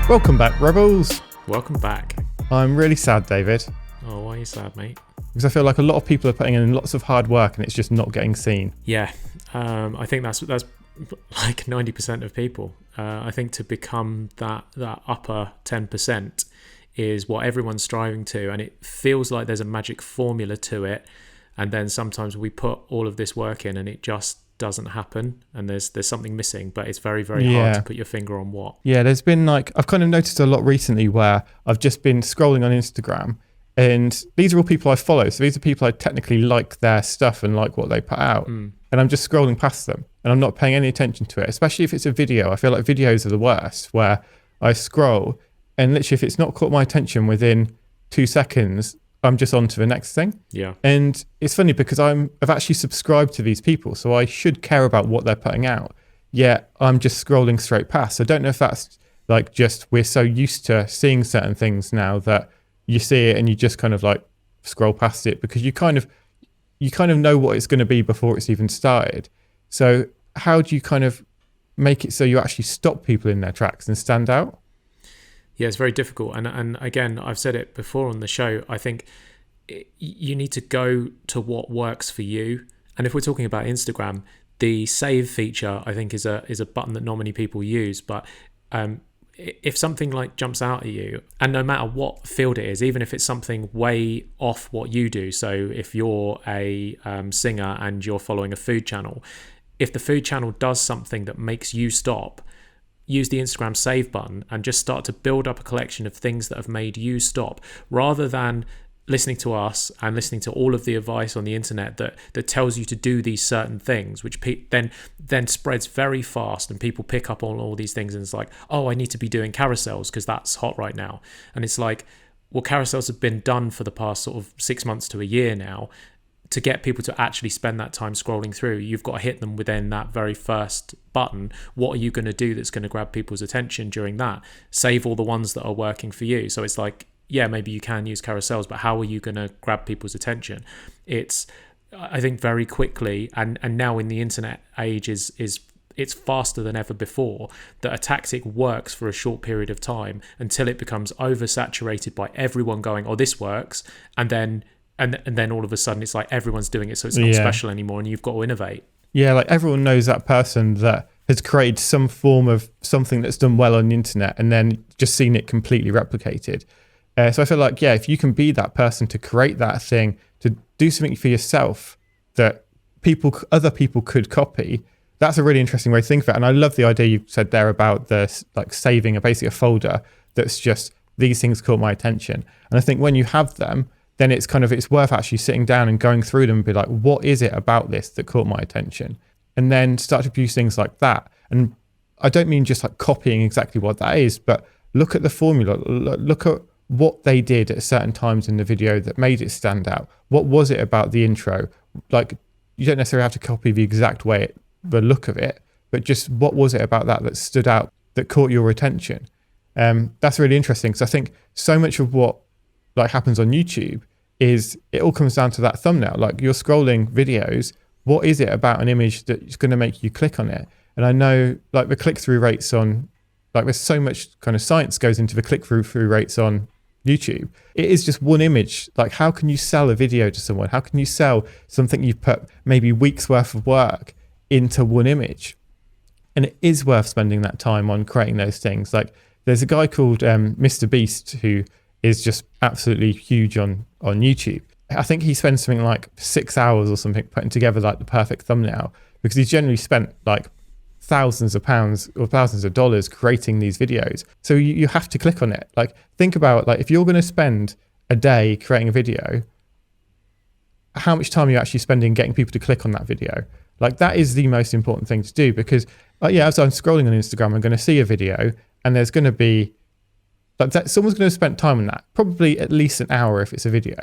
Welcome back, Rebels. Welcome back. I'm really sad, David, Oh, why are you sad, mate? because I feel like a lot of people are putting in lots of hard work and it's just not getting seen. Yeah, I think that's like 90% of people. I think to become that upper 10% is what everyone's striving to, and it feels like there's a magic formula to it. And then sometimes we put all of this work in and it just doesn't happen, and there's something missing, but it's very, very hard to put your finger on what. Yeah, there's been I've kind of noticed a lot recently where I've just been scrolling on Instagram, and these are all people I follow. So these are people I technically like their stuff and like what they put out. And I'm just scrolling past them and I'm not paying any attention to it, especially if it's a video. I feel like videos are the worst, where I scroll and literally if it's not caught my attention within 2 seconds, I'm just on to the next thing. Yeah. And it's funny because I've actually subscribed to these people, so I should care about what they're putting out. Yet I'm just scrolling straight past. I don't know if that's like just we're so used to seeing certain things now that you see it and you just kind of like scroll past it because you kind of know what it's going to be before it's even started. So how do you kind of make it so you actually stop people in their tracks and stand out? Yeah, it's very difficult. And again, I've said it before on the show, I think you need to go to what works for you. And if we're talking about Instagram, the save feature, I think, is a button that not many people use. But if something like jumps out at you, and no matter what field it is, even if it's something way off what you do, so if you're a singer and you're following a food channel, if the food channel does something that makes you stop, use the Instagram save button and just start to build up a collection of things that have made you stop, rather than listening to us and listening to all of the advice on the internet that tells you to do these certain things, which then spreads very fast, and people pick up on all these things and it's like, oh, I need to be doing carousels because that's hot right now. And it's like, well, carousels have been done for the past sort of 6 months to a year now. To get people to actually spend that time scrolling through, you've got to hit them within that very first button. What are you going to do that's going to grab people's attention during that? Save all the ones that are working for you. So it's like, yeah, maybe you can use carousels, but how are you going to grab people's attention? It's, I think, very quickly, and now in the internet age it's faster than ever before, that a tactic works for a short period of time until it becomes oversaturated by everyone going, oh, this works, and then all of a sudden it's like everyone's doing it, so it's not special anymore, and you've got to innovate. Yeah, like everyone knows that person that has created some form of something that's done well on the internet and then just seen it completely replicated. So I feel like, yeah, if you can be that person to create that thing, to do something for yourself that other people could copy, that's a really interesting way to think of it. And I love the idea you said there about saving basically a folder that's just these things caught my attention. And I think when you have them, then it's worth actually sitting down and going through them and be like, what is it about this that caught my attention? And then start to produce things like that. And I don't mean just like copying exactly what that is, but look at the formula, look at what they did at certain times in the video that made it stand out. What was it about the intro? Like, you don't necessarily have to copy the exact way, the look of it, but just what was it about that stood out, that caught your attention? That's really interesting, because I think so much of what happens on YouTube is it all comes down to that thumbnail. Like, you're scrolling videos, what is it about an image that's going to make you click on it? And I know the click-through rates on, there's so much kind of science goes into the click-through rates on YouTube. It is just one image. Like, how can you sell a video to someone? How can you sell something you've put maybe weeks worth of work into one image? And it is worth spending that time on creating those things. Like, there's a guy called Mr. Beast who is just absolutely huge on YouTube. I think he spends something like 6 hours or something putting together the perfect thumbnail, because he's generally spent thousands of pounds or thousands of dollars creating these videos. So you have to click on it. Think about if you're going to spend a day creating a video, how much time are you actually spending getting people to click on that video? That is the most important thing to do, because as I'm scrolling on Instagram, I'm going to see a video and there's going to be someone's going to spend time on that, probably at least an hour if it's a video,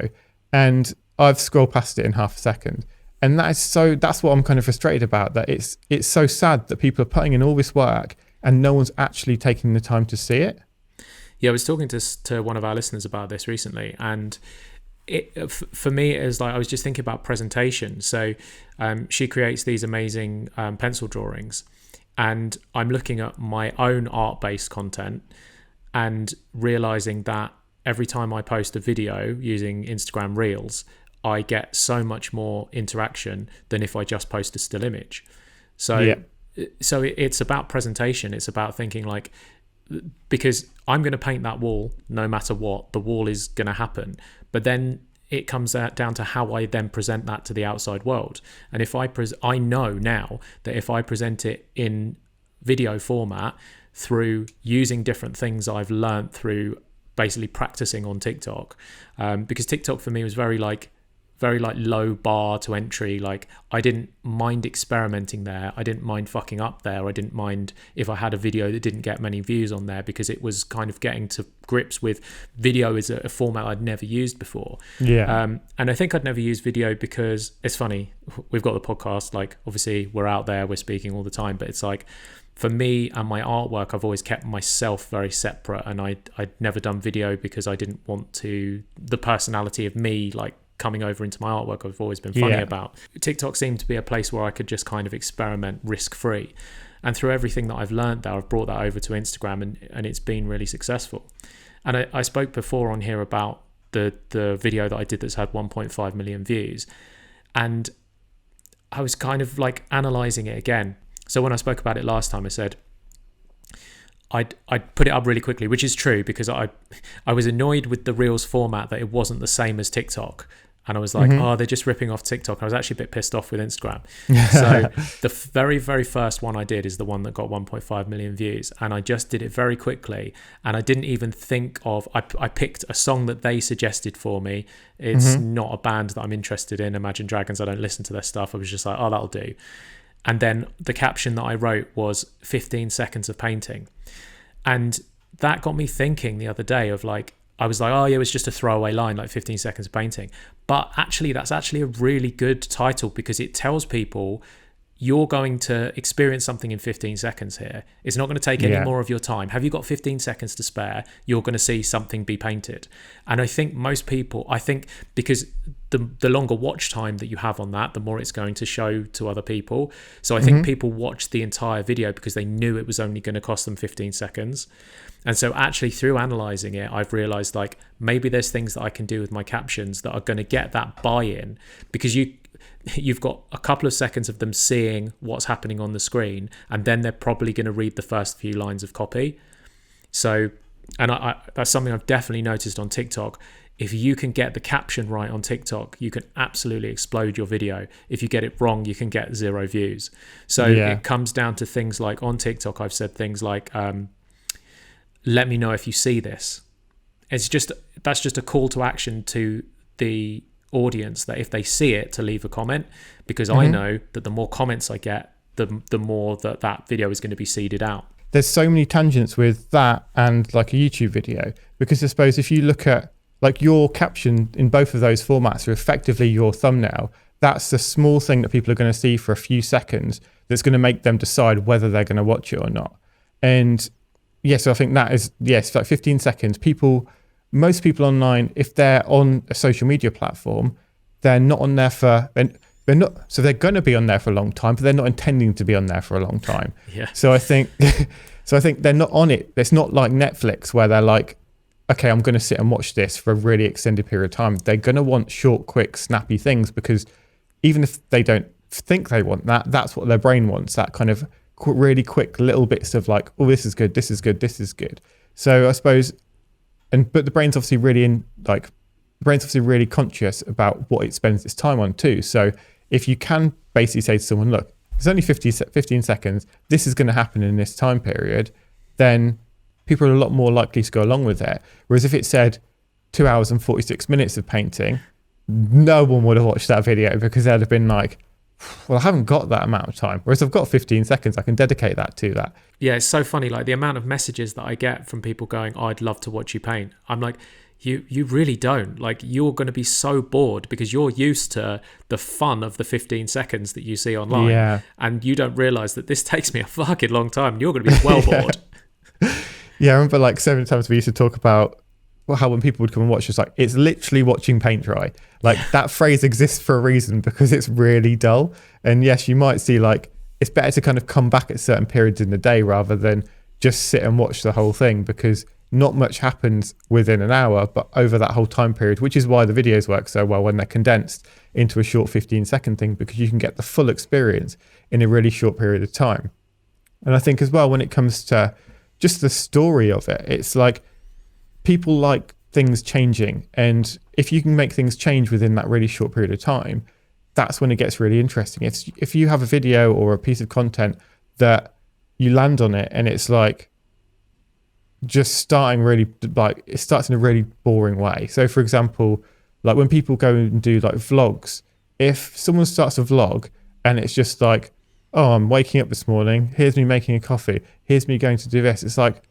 and I've scrolled past it in half a second. And that's what I'm kind of frustrated about, that it's so sad that people are putting in all this work and no one's actually taking the time to see it. Yeah, I was talking to one of our listeners about this recently, and for me, it is I was just thinking about presentation. So she creates these amazing pencil drawings, and I'm looking at my own art-based content, and realizing that every time I post a video using Instagram Reels, I get so much more interaction than if I just post a still image. So it's about presentation. It's about thinking like, because I'm going to paint that wall no matter what, the wall is going to happen. But then it comes down to how I then present that to the outside world. And if I know now that if I present it in video format through using different things I've learned through basically practicing on TikTok, because TikTok for me was very low bar to entry. Like, I didn't mind experimenting there. I didn't mind fucking up there. I didn't mind if I had a video that didn't get many views on there, because it was kind of getting to grips with video as a format I'd never used before. And I think I'd never used video because it's funny. We've got the podcast, like obviously we're out there, we're speaking all the time, but it's like, for me and my artwork, I've always kept myself very separate, and I'd never done video because I didn't want the personality of me, like, coming over into my artwork, I've always been funny about. TikTok seemed to be a place where I could just kind of experiment risk-free. And through everything that I've learned there, I've brought that over to Instagram, and it's been really successful. And I spoke before on here about the video that I did that's had 1.5 million views. And I was kind of like analysing it again. So when I spoke about it last time, I said I'd put it up really quickly, which is true, because I was annoyed with the Reels format that it wasn't the same as TikTok. And I was like, oh, they're just ripping off TikTok. I was actually a bit pissed off with Instagram. So the very, very first one I did is the one that got 1.5 million views. And I just did it very quickly. And I didn't even think of, I picked a song that they suggested for me. It's not a band that I'm interested in, Imagine Dragons. I don't listen to their stuff. I was just like, oh, that'll do. And then the caption that I wrote was 15 seconds of painting. And that got me thinking the other day of like, I was like, oh yeah, it was just a throwaway line, like 15 seconds of painting. But actually, that's actually a really good title, because it tells people you're going to experience something in 15 seconds here. It's not going to take any more of your time. Have you got 15 seconds to spare? You're going to see something be painted. And I think most people, because the longer watch time that you have on that, the more it's going to show to other people. So I think people watched the entire video because they knew it was only going to cost them 15 seconds. And so actually through analysing it, I've realised like maybe there's things that I can do with my captions that are going to get that buy-in, because you've got a couple of seconds of them seeing what's happening on the screen, and then they're probably going to read the first few lines of copy. So, and I that's something I've definitely noticed on TikTok. If you can get the caption right on TikTok, you can absolutely explode your video. If you get it wrong, you can get 0 views. So it comes down to things like on TikTok, I've said things like, let me know if you see this. That's just a call to action to the audience, that if they see it, to leave a comment, because I know that the more comments I get, the more that video is going to be seeded out. There's so many tangents with that and like a YouTube video, because I suppose if you look at like your caption in both of those formats are effectively your thumbnail. That's the small thing that people are going to see for a few seconds that's going to make them decide whether they're going to watch it or not. And so I think that is, like 15 seconds. Most people online, if they're on a social media platform, they're not on there they're not, so they're going to be on there for a long time, but they're not intending to be on there for a long time. So I think they're not on it. It's not like Netflix where they're like, okay, I'm going to sit and watch this for a really extended period of time. They're going to want short, quick, snappy things, because even if they don't think they want that, that's what their brain wants, that kind of really quick little bits of like, oh, this is good, this is good, this is good. So I suppose, but the brain's obviously really conscious about what it spends its time on too. So if you can basically say to someone, look, it's only 15 seconds, this is going to happen in this time period, then people are a lot more likely to go along with it. Whereas if it said 2 hours and 46 minutes of painting, no one would have watched that video, because they'd have been like, well, I haven't got that amount of time. Whereas I've got 15 seconds, I can dedicate that to that. Yeah, it's so funny, like the amount of messages that I get from people going, oh, I'd love to watch you paint. I'm like, you really don't. Like, you're going to be so bored because you're used to the fun of the 15 seconds that you see online. And you don't realise that this takes me a fucking long time and you're going to be well bored. I remember like so many times we used to talk about how when people would come and watch, it's like, it's literally watching paint dry. Like that phrase exists for a reason, because it's really dull. And yes, you might see like, it's better to kind of come back at certain periods in the day rather than just sit and watch the whole thing, because not much happens within an hour, but over that whole time period, which is why the videos work so well when they're condensed into a short 15-second thing, because you can get the full experience in a really short period of time. And I think as well, when it comes to just the story of it, it's like people like things changing. And if you can make things change within that really short period of time, that's when it gets really interesting. If you have a video or a piece of content that you land on it and it's like just starting really, like it starts in a really boring way. So for example, like when people go and do like vlogs, if someone starts a vlog and it's just like, oh, I'm waking up this morning, here's me making a coffee, here's me going to do this, it's like,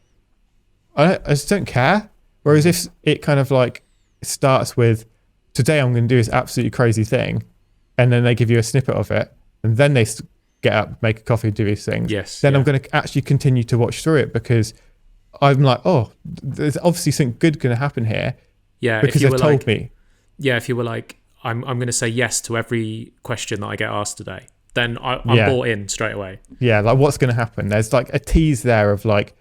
I just don't care. Whereas if it kind of like starts with, today I'm going to do this absolutely crazy thing, and then they give you a snippet of it, and then they get up, make a coffee, do these things, then I'm going to actually continue to watch through it, because I'm like, oh, there's obviously something good going to happen here. Yeah, because they've told me. Yeah, if you were like, I'm going to say yes to every question that I get asked today, then I'm bought in straight away. Yeah, like what's going to happen? There's like a tease there of like,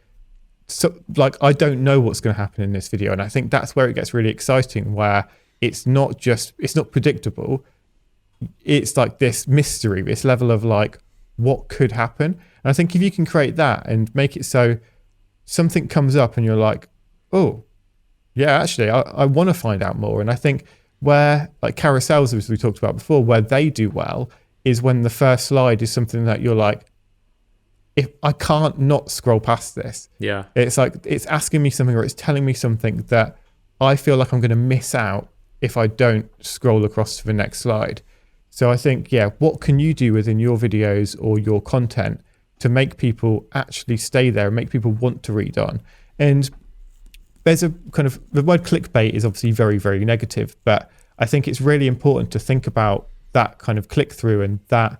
so like I don't know what's going to happen in this video, and I think that's where it gets really exciting, where it's not predictable. It's like this mystery, this level of like what could happen. And I think if you can create that and make it so something comes up and you're like, oh yeah, actually I want to find out more. And I think where like carousels, as we talked about before, where they do well is when the first slide is something that you're like, if I can't not scroll past this. Yeah. It's like, it's asking me something, or it's telling me something that I feel like I'm going to miss out if I don't scroll across to the next slide. So I think, yeah, what can you do within your videos or your content to make people actually stay there and make people want to read on? And there's a kind of, the word clickbait is obviously very, very negative, but I think it's really important to think about that kind of click through and that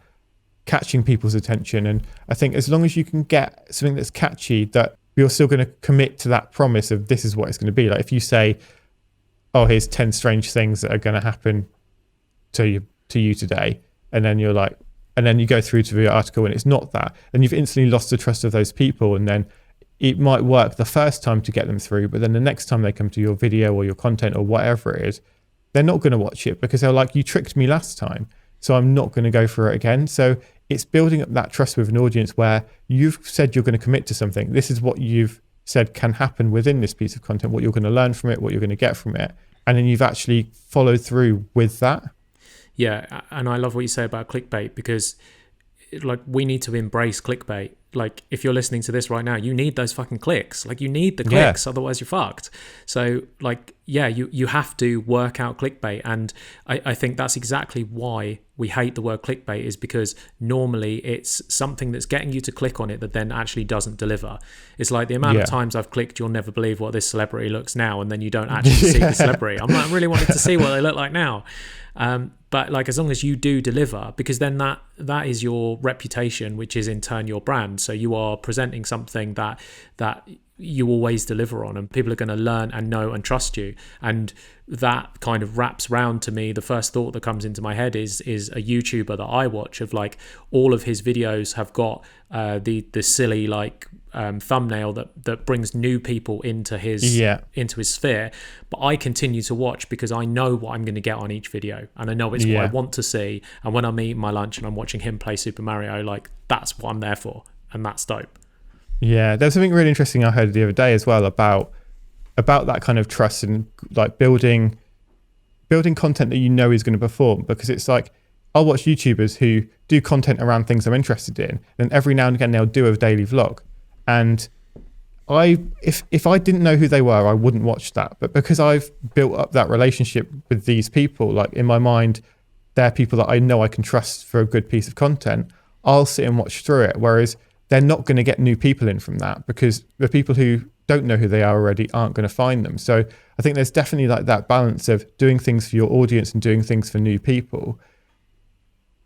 catching people's attention. And I think as long as you can get something that's catchy, that you're still going to commit to that promise of this is what it's going to be. Like if you say, oh, here's 10 strange things that are going to happen to you today, and then you're like, and then you go through to the article and it's not that, and you've instantly lost the trust of those people. And then it might work the first time to get them through, but then the next time they come to your video or your content or whatever it is, they're not going to watch it because they're like, you tricked me last time, so I'm not going to go for it again. So it's building up that trust with an audience where you've said you're going to commit to something. This is what you've said can happen within this piece of content, what you're going to learn from it, what you're going to get from it. And then you've actually followed through with that. Yeah, and I love what you say about clickbait, because like we need to embrace clickbait. Like if you're listening to this right now, you need those fucking clicks. Like you need the clicks, otherwise you're fucked. So like, yeah, you have to work out clickbait. And I think that's exactly why we hate the word clickbait, is because normally it's something that's getting you to click on it that then actually doesn't deliver. It's like the amount of times I've clicked, you'll never believe what this celebrity looks now, and then you don't actually see the celebrity. I'm like, I really wanted to see what they look like now. But like, as long as you do deliver, because then that is your reputation, which is in turn your brand. So you are presenting something that you always deliver on, and people are going to learn and know and trust you. And that kind of wraps round to me. The first thought that comes into my head is a YouTuber that I watch, of like all of his videos have got the silly like thumbnail that brings new people into his sphere, but I continue to watch because I know what I'm going to get on each video, and I know it's what I want to see. And when I'm eating my lunch and I'm watching him play Super Mario, like that's what I'm there for, and that's dope. Yeah, there's something really interesting I heard the other day as well about that kind of trust and like building content that you know is going to perform. Because it's like, I'll watch YouTubers who do content around things I'm interested in, and every now and again they'll do a daily vlog. And if I didn't know who they were, I wouldn't watch that. But because I've built up that relationship with these people, like in my mind, they're people that I know I can trust for a good piece of content, I'll sit and watch through it. Whereas they're not going to get new people in from that, because the people who don't know who they are already aren't going to find them. So I think there's definitely like that balance of doing things for your audience and doing things for new people.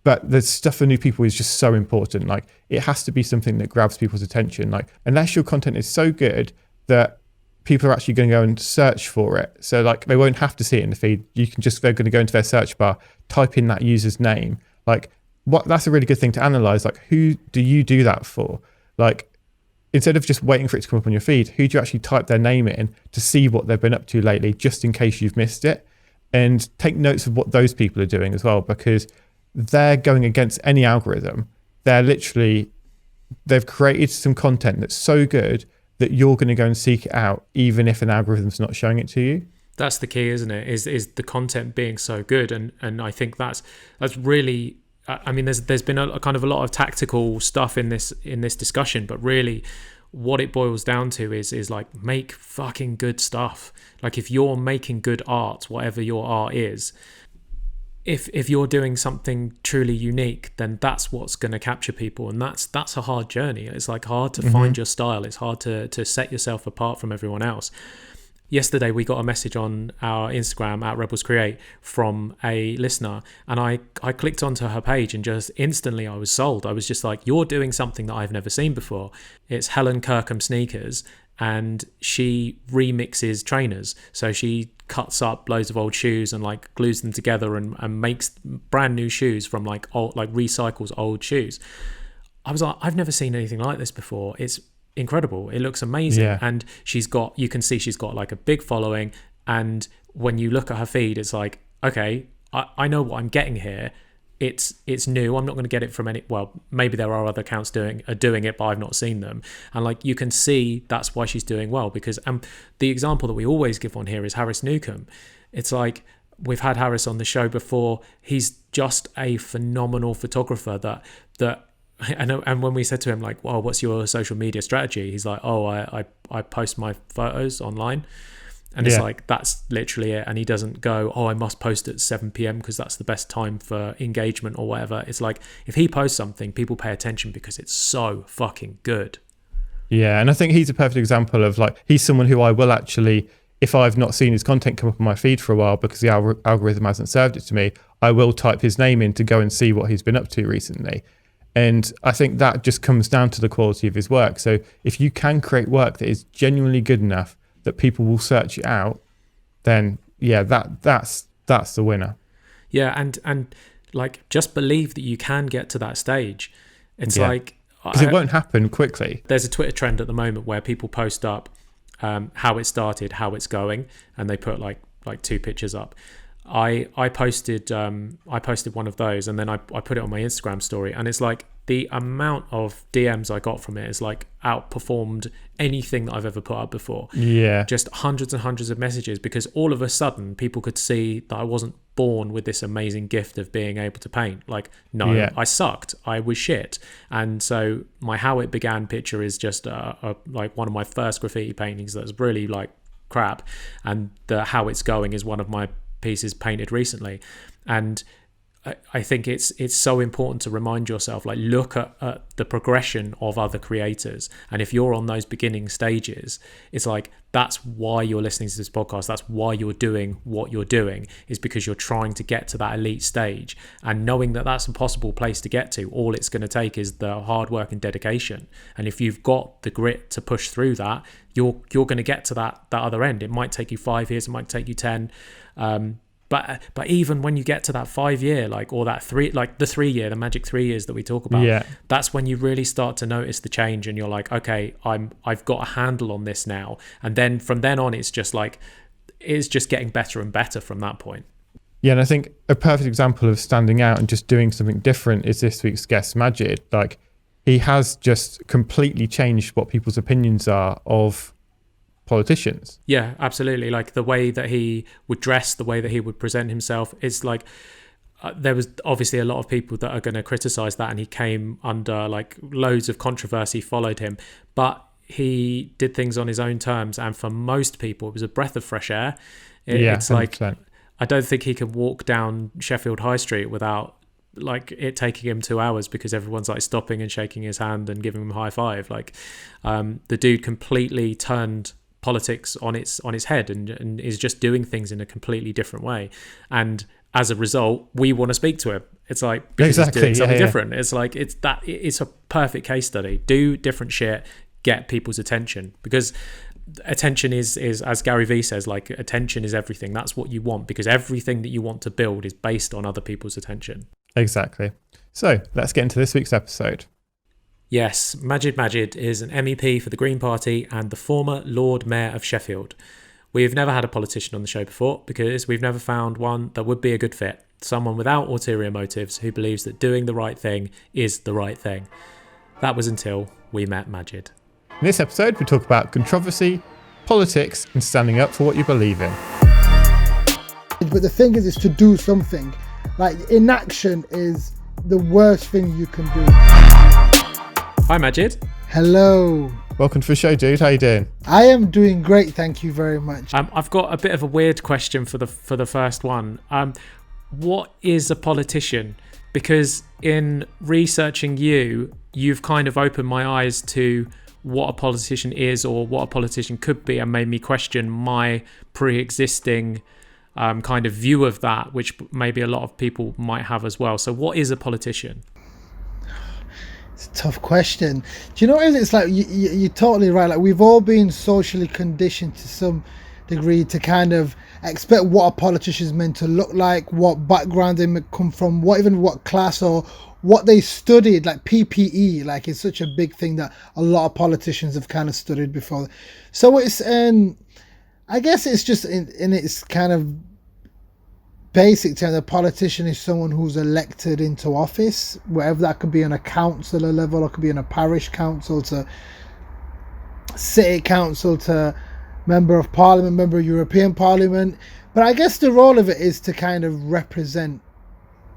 But the stuff for new people is just so important. Like it has to be something that grabs people's attention. Like unless your content is so good that people are actually going to go and search for it. So like they won't have to see it in the feed. They're going to go into their search bar, type in that user's name. Like that's a really good thing to analyze. Like who do you do that for? Like instead of just waiting for it to come up on your feed, who do you actually type their name in to see what they've been up to lately, just in case you've missed it? And take notes of what those people are doing as well, because they're going against any algorithm. They've created some content that's so good that you're going to go and seek it out, even if an algorithm's not showing it to you. That's the key, isn't it? Is the content being so good, and I think that's really. I mean, there's been a kind of a lot of tactical stuff in this discussion, but really, what it boils down to is like, make fucking good stuff. Like, if you're making good art, whatever your art is, if you're doing something truly unique, then that's what's going to capture people, and that's a hard journey. It's like hard to find your style. It's hard to set yourself apart from everyone else. Yesterday, we got a message on our Instagram @RebelsCreate from a listener, and I clicked onto her page, and just instantly I was sold. I was just like, you're doing something that I've never seen before. It's Helen Kirkham Sneakers, and she remixes trainers. So she cuts up loads of old shoes and like glues them together and makes brand new shoes from like recycles old shoes. I was like, I've never seen anything like this before. It's incredible. It looks amazing. Yeah. And you can see she's got like a big following, and when you look at her feed, it's like, okay, I know what I'm getting here. It's new. I'm not going to get it from maybe there are other accounts doing it, but I've not seen them. And like, you can see that's why she's doing well, because the example that we always give on here is Harris Newcomb. It's like, we've had Harris on the show before. He's just a phenomenal photographer that and when we said to him like, well, what's your social media strategy? He's like, oh, I post my photos online. And it's like, that's literally it. And he doesn't go, oh, I must post at 7 p.m. because that's the best time for engagement or whatever. It's like, if he posts something, people pay attention because it's so fucking good. Yeah, and I think he's a perfect example of like, he's someone who I will actually, if I've not seen his content come up on my feed for a while because the algorithm hasn't served it to me, I will type his name in to go and see what he's been up to recently. And I think that just comes down to the quality of his work. So if you can create work that is genuinely good enough that people will search it out, then yeah, that's the winner. Yeah, and like, just believe that you can get to that stage. It's like, because it won't happen quickly. There's a Twitter trend at the moment where people post up how it started, how it's going, and they put like 2 pictures up. I posted one of those, and then I put it on my Instagram story, and it's like, the amount of DMs I got from it is like outperformed anything that I've ever put up before. Yeah. Just hundreds and hundreds of messages, because all of a sudden people could see that I wasn't born with this amazing gift of being able to paint. Like, no, I sucked. I was shit. And so my How It Began picture is just like one of my first graffiti paintings that's really like crap. And the How It's Going is one of my pieces painted recently. And I think it's so important to remind yourself, like, look at the progression of other creators. And if you're on those beginning stages, it's like, that's why you're listening to this podcast. That's why you're doing what you're doing, is because you're trying to get to that elite stage. And knowing that that's a possible place to get to, all it's going to take is the hard work and dedication. And if you've got the grit to push through that, you're going to get to that other end. It might take you 5 years, it might take you 10. But even when you get to that 5 year, like, or that 3, like the 3 year, the magic 3 years that we talk about, that's when you really start to notice the change, and you're like, okay, I've got a handle on this now. And then from then on, it's just getting better and better from that point. Yeah, and I think a perfect example of standing out and just doing something different is this week's guest, Majid. Like, he has just completely changed what people's opinions are of politicians. Yeah, absolutely. Like, the way that he would dress, the way that he would present himself, it's like, there was obviously a lot of people that are going to criticize that, and he came under like loads of controversy followed him, but he did things on his own terms, and for most people it was a breath of fresh air. It's 100%. Like, I don't think he could walk down Sheffield High Street without like it taking him 2 hours, because everyone's like stopping and shaking his hand and giving him a high five. Like, the dude completely turned politics on its head and is just doing things in a completely different way. And as a result, we want to speak to him. It's like, because he's doing something different. It's like, it's a perfect case study. Do different shit, get people's attention, because attention is as Gary Vee says, like, attention is everything. That's what you want, because everything that you want to build is based on other people's attention. Exactly. So let's get into this week's episode. Yes, Magid Magid is an MEP for the Green Party and the former Lord Mayor of Sheffield. We've never had a politician on the show before because we've never found one that would be a good fit. Someone without ulterior motives who believes that doing the right thing is the right thing. That was until we met Magid. In this episode, we talk about controversy, politics, and standing up for what you believe in. But the thing is to do something. Like, inaction is the worst thing you can do. Hi, Majid. Hello. Welcome to the show, dude. How you doing? I am doing great, thank you very much. I've got a bit of a weird question for the first one. What is a politician? Because in researching you've kind of opened my eyes to what a politician is or what a politician could be, and made me question my pre-existing kind of view of that, which maybe a lot of people might have as well. So what is a politician? It's a tough question. Do you know what it is? It's like you're totally right. Like, we've all been socially conditioned to some degree to kind of expect what a politician is meant to look like, what background they may come from, what class or what they studied. Like PPE, like, it's such a big thing that a lot of politicians have kind of studied before. So it's I guess it's just in its kind of basic term, a politician is someone who's elected into office, wherever that could be on a councillor level, or could be in a parish council, to city council, to member of parliament, member of European Parliament. But I guess the role of it is to kind of represent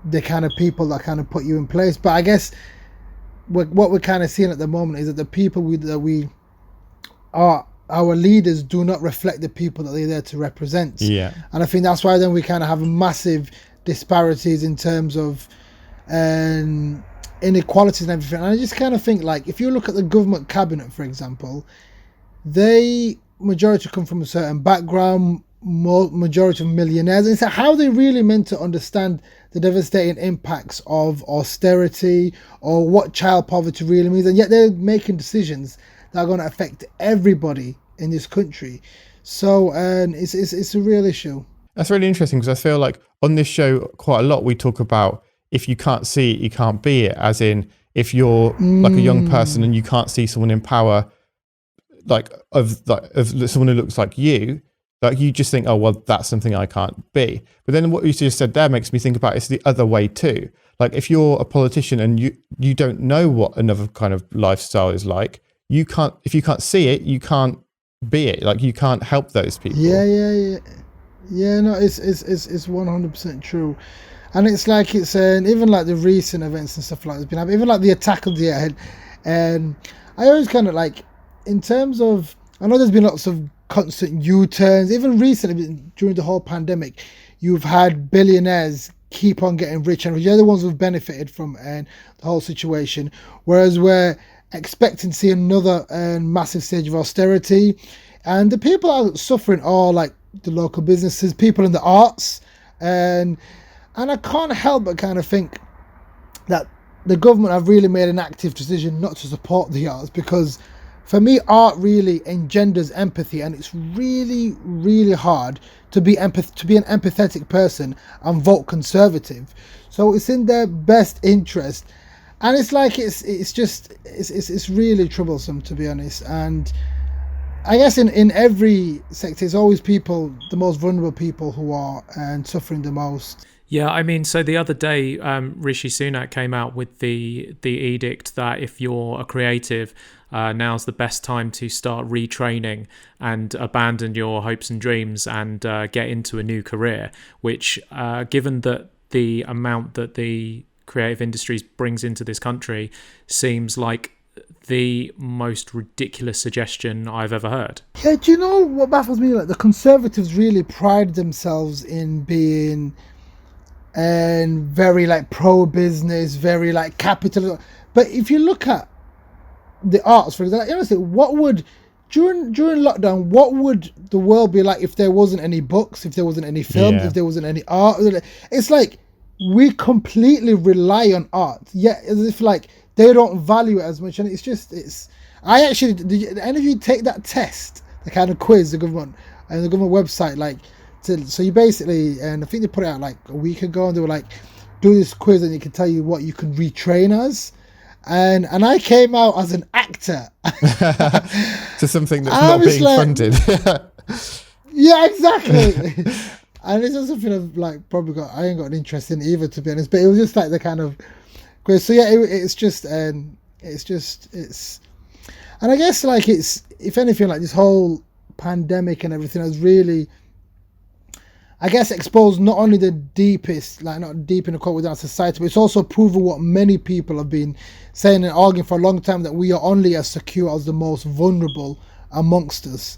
the kind of people that kind of put you in place. But I guess what we're kind of seeing at the moment is that the people that we are, our leaders, do not reflect the people that they're there to represent. Yeah. And I think that's why then we kind of have massive disparities in terms of inequalities and everything. And I just kind of think, like, if you look at the government cabinet, for example, they majority come from a certain background, majority of millionaires. And so how are they really meant to understand the devastating impacts of austerity or what child poverty really means? And yet they're making decisions that are going to affect everybody in this country. So it's a real issue. That's really interesting, because I feel like on this show quite a lot we talk about, if you can't see it, you can't be it. As in, if you're like a young person and you can't see someone in power, of someone who looks like you just think, oh well, that's something I can't be. But then what you just said there makes me think about it's the other way too. Like, if you're a politician and you don't know what another kind of lifestyle is like, if you can't see it, you can't be it. Like, you can't help those people. Yeah. No, it's 100% true. And it's like, it's even like the recent events and stuff like that's been happening, even like the attack of the head. And I always kind of like, in terms of, I know there's been lots of constant U-turns, even recently during the whole pandemic, you've had billionaires keep on getting rich, and they're the ones who've benefited from the whole situation, whereas we're expecting to see another massive stage of austerity, and the people are suffering are like the local businesses, people in the arts, and I can't help but kind of think that the government have really made an active decision not to support the arts, because for me, art really engenders empathy, and it's really, really hard to be an empathetic person and vote Conservative. So it's in their best interest, and it's like it's really troublesome, to be honest. And I guess in every sector, it's always people, the most vulnerable people, who are suffering the most. Yeah, I mean, so the other day, Rishi Sunak came out with the edict that if you're a creative, now's the best time to start retraining and abandon your hopes and dreams and get into a new career, which, given that the amount that the creative industries brings into this country, seems like the most ridiculous suggestion I've ever heard. Yeah, do you know what baffles me? Like, the Conservatives really pride themselves in being very like pro-business, very like capital. But if you look at the arts, for example, honestly, what would during lockdown, what would the world be like if there wasn't any books, if there wasn't any films, if there wasn't any art? It's like we completely rely on art, yet as if like they don't value it as much. And I actually, did any of you take that test, the kind of quiz the government and the government website, like, so you basically, and I think they put it out like a week ago, and they were like, do this quiz and it can tell you what you can retrain as. and I came out as an actor to something that's I not was being like- funded. Yeah, exactly. And it's just something I've like probably got. I ain't got an interest in either, to be honest. But it was just like the kind of. So yeah, it's just. And I guess like it's, if anything, like this whole pandemic and everything has really, I guess, exposed not only the deepest, like not deep in the core within our society, but it's also proven what many people have been saying and arguing for a long time, that we are only as secure as the most vulnerable amongst us.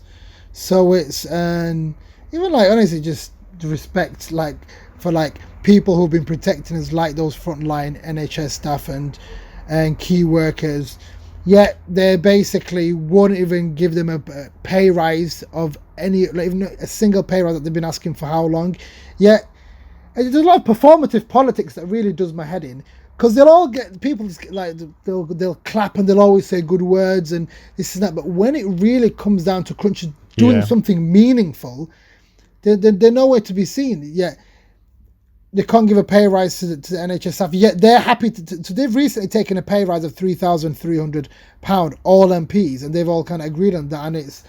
So it's, and even like honestly, just the respect like for like people who've been protecting us, like those frontline NHS staff and key workers. Yet they basically won't even give them a pay rise of any, like even a single pay rise that they've been asking for how long. Yet there's a lot of performative politics that really does my head in, because they'll all get people like they'll clap and they'll always say good words and this and that, but when it really comes down to crunch doing something meaningful, they're nowhere to be seen. Yet they can't give a pay rise to the NHS staff, yet they're happy to they've recently taken a pay rise of £3,300, all MPs, and they've all kind of agreed on that. And it's,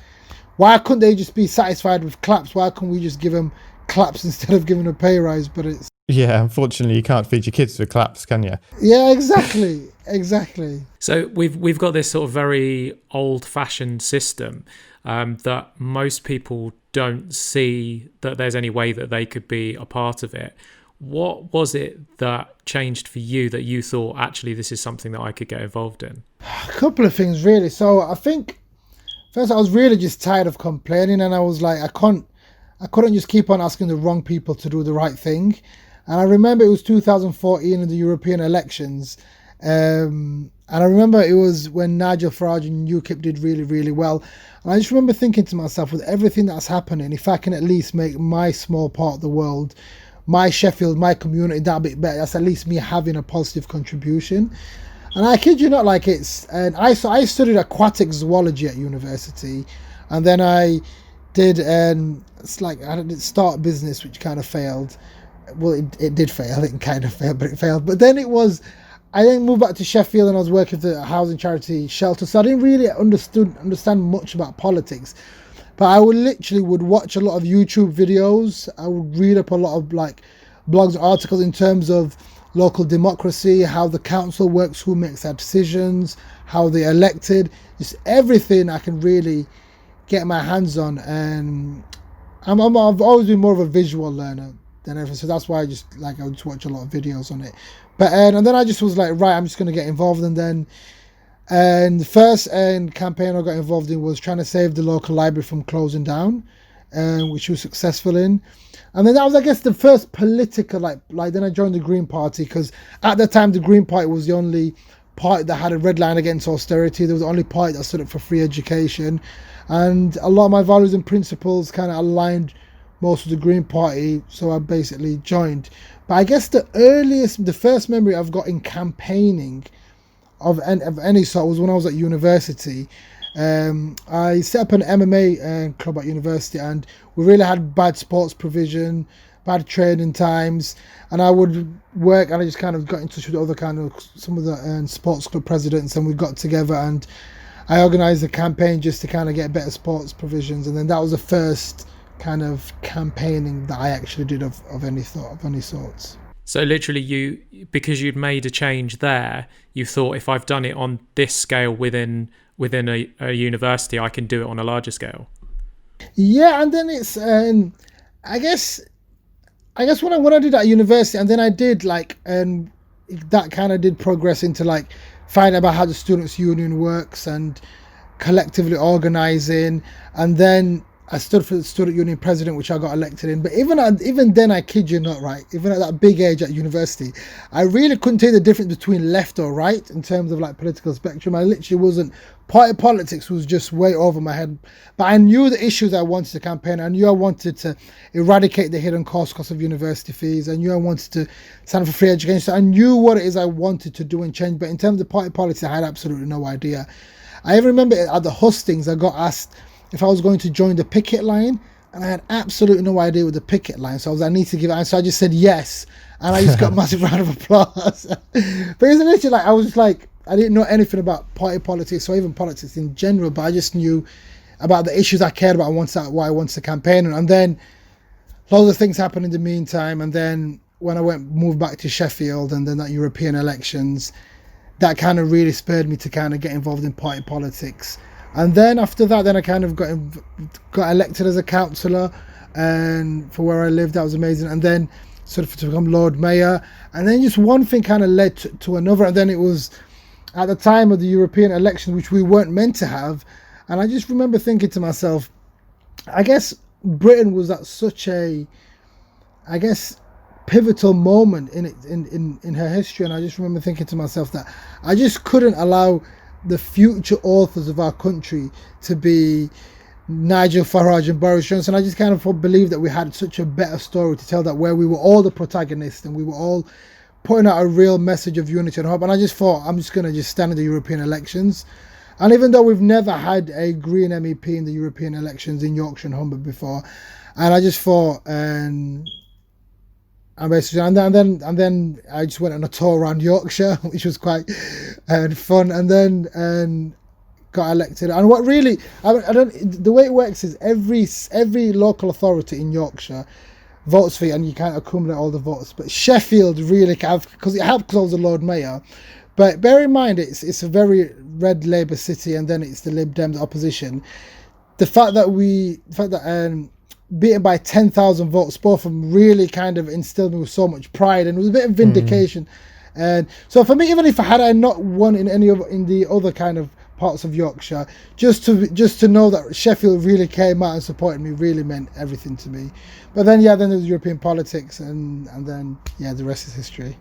why couldn't they just be satisfied with claps? Why can't we just give them claps instead of giving a pay rise? But it's, Yeah, unfortunately, you can't feed your kids with claps, can you? yeah, exactly. So we've got this sort of very old-fashioned system that most people don't see that there's any way that they could be a part of it. What was it that changed for you that you thought, actually, this is something that I could get involved in? A couple of things, really. So I think first I was really just tired of complaining, and I was like, I couldn't just keep on asking the wrong people to do the right thing. And I remember it was 2014 in the European elections. And I remember it was when Nigel Farage and UKIP did really, really well. And I just remember thinking to myself, with everything that's happening, if I can at least make my small part of the world, my Sheffield, my community, that bit better, that's at least me having a positive contribution. And I kid you not, like it's, and I studied aquatic zoology at university, and then I did, it's like I did start business, which kind of failed. Well, it did fail. It kind of failed, but it failed. But then I then moved back to Sheffield, and I was working for the housing charity Shelter, so I didn't really understand much about politics. But I would watch a lot of YouTube videos. I would read up a lot of like blogs, articles in terms of local democracy, how the council works, who makes their decisions, how they're elected, just everything I can really get my hands on. And I've always been more of a visual learner than everything, so that's why I would just watch a lot of videos on it. But and then I just was like, right, I'm just going to get involved. And the first campaign I got involved in was trying to save the local library from closing down, which we were successful in. And then that was, I guess, the first political, like then I joined the Green Party, because at the time the Green Party was the only party that had a red line against austerity. There was the only party that stood up for free education. And a lot of my values and principles kind of aligned most of the Green Party, so I basically joined. But I guess the first memory I've got in campaigning of any sort was when I was at university. I set up an MMA club at university, and we really had bad sports provision, bad training times, and I would work, and I just kind of got in touch with some of the sports club presidents, and we got together and I organised a campaign just to kind of get better sports provisions. And then that was the first kind of campaigning that I actually did of any sorts. So literally because you'd made a change there, you thought, if I've done it on this scale within a university, I can do it on a larger scale. Yeah, and then it's I guess when I did at university, and then I did that kind of did progress into like finding about how the students' union works and collectively organising, and then I stood for the student union president, which I got elected in. But even then, I kid you not, right? Even at that big age at university, I really couldn't tell the difference between left or right in terms of like political spectrum. I literally wasn't. Party politics was just way over my head. But I knew the issues I wanted to campaign. I knew I wanted to eradicate the hidden cost of university fees. I knew I wanted to stand for free education. So I knew what it is I wanted to do and change. But in terms of party politics, I had absolutely no idea. I even remember at the hustings, I got asked if I was going to join the picket line, and I had absolutely no idea what the picket line. So I need to give it. So I just said yes, and I just got a massive round of applause. But it's literally like I was just like, I didn't know anything about party politics or even politics in general, but I just knew about the issues I cared about and why I wanted to campaign on. And then loads of things happened in the meantime. And then when I moved back to Sheffield and then that European elections, that kind of really spurred me to kind of get involved in party politics. And then after that, then I kind of got elected as a councillor, and for where I lived, that was amazing. And then sort of to become Lord Mayor, and then just one thing kind of led to another. And then it was at the time of the European elections, which we weren't meant to have. And I just remember thinking to myself, I guess Britain was at such a, I guess, pivotal moment in her history. And I just remember thinking to myself that I just couldn't allow the future authors of our country to be Nigel Farage and Boris Johnson. I just kind of believed that we had such a better story to tell, that where we were all the protagonists and we were all putting out a real message of unity and hope. And I just thought, I'm just going to just stand in the European elections. And even though we've never had a Green MEP in the European elections in Yorkshire and Humber before, and I just thought, and then I just went on a tour around Yorkshire, which was quite fun, and then got elected. And what really, I don't, the way it works is every local authority in Yorkshire votes for you, and you can't accumulate all the votes. But Sheffield really can, because it helped because I was the Lord Mayor. But bear in mind, it's a very red Labour city, and then it's the Lib Dems opposition. The fact that beaten by 10,000 votes, both of them really kind of instilled me with so much pride, and it was a bit of vindication. And so for me, even if I not won in the other kind of parts of Yorkshire, just to know that Sheffield really came out and supported me really meant everything to me. But then there was European politics, and then the rest is history.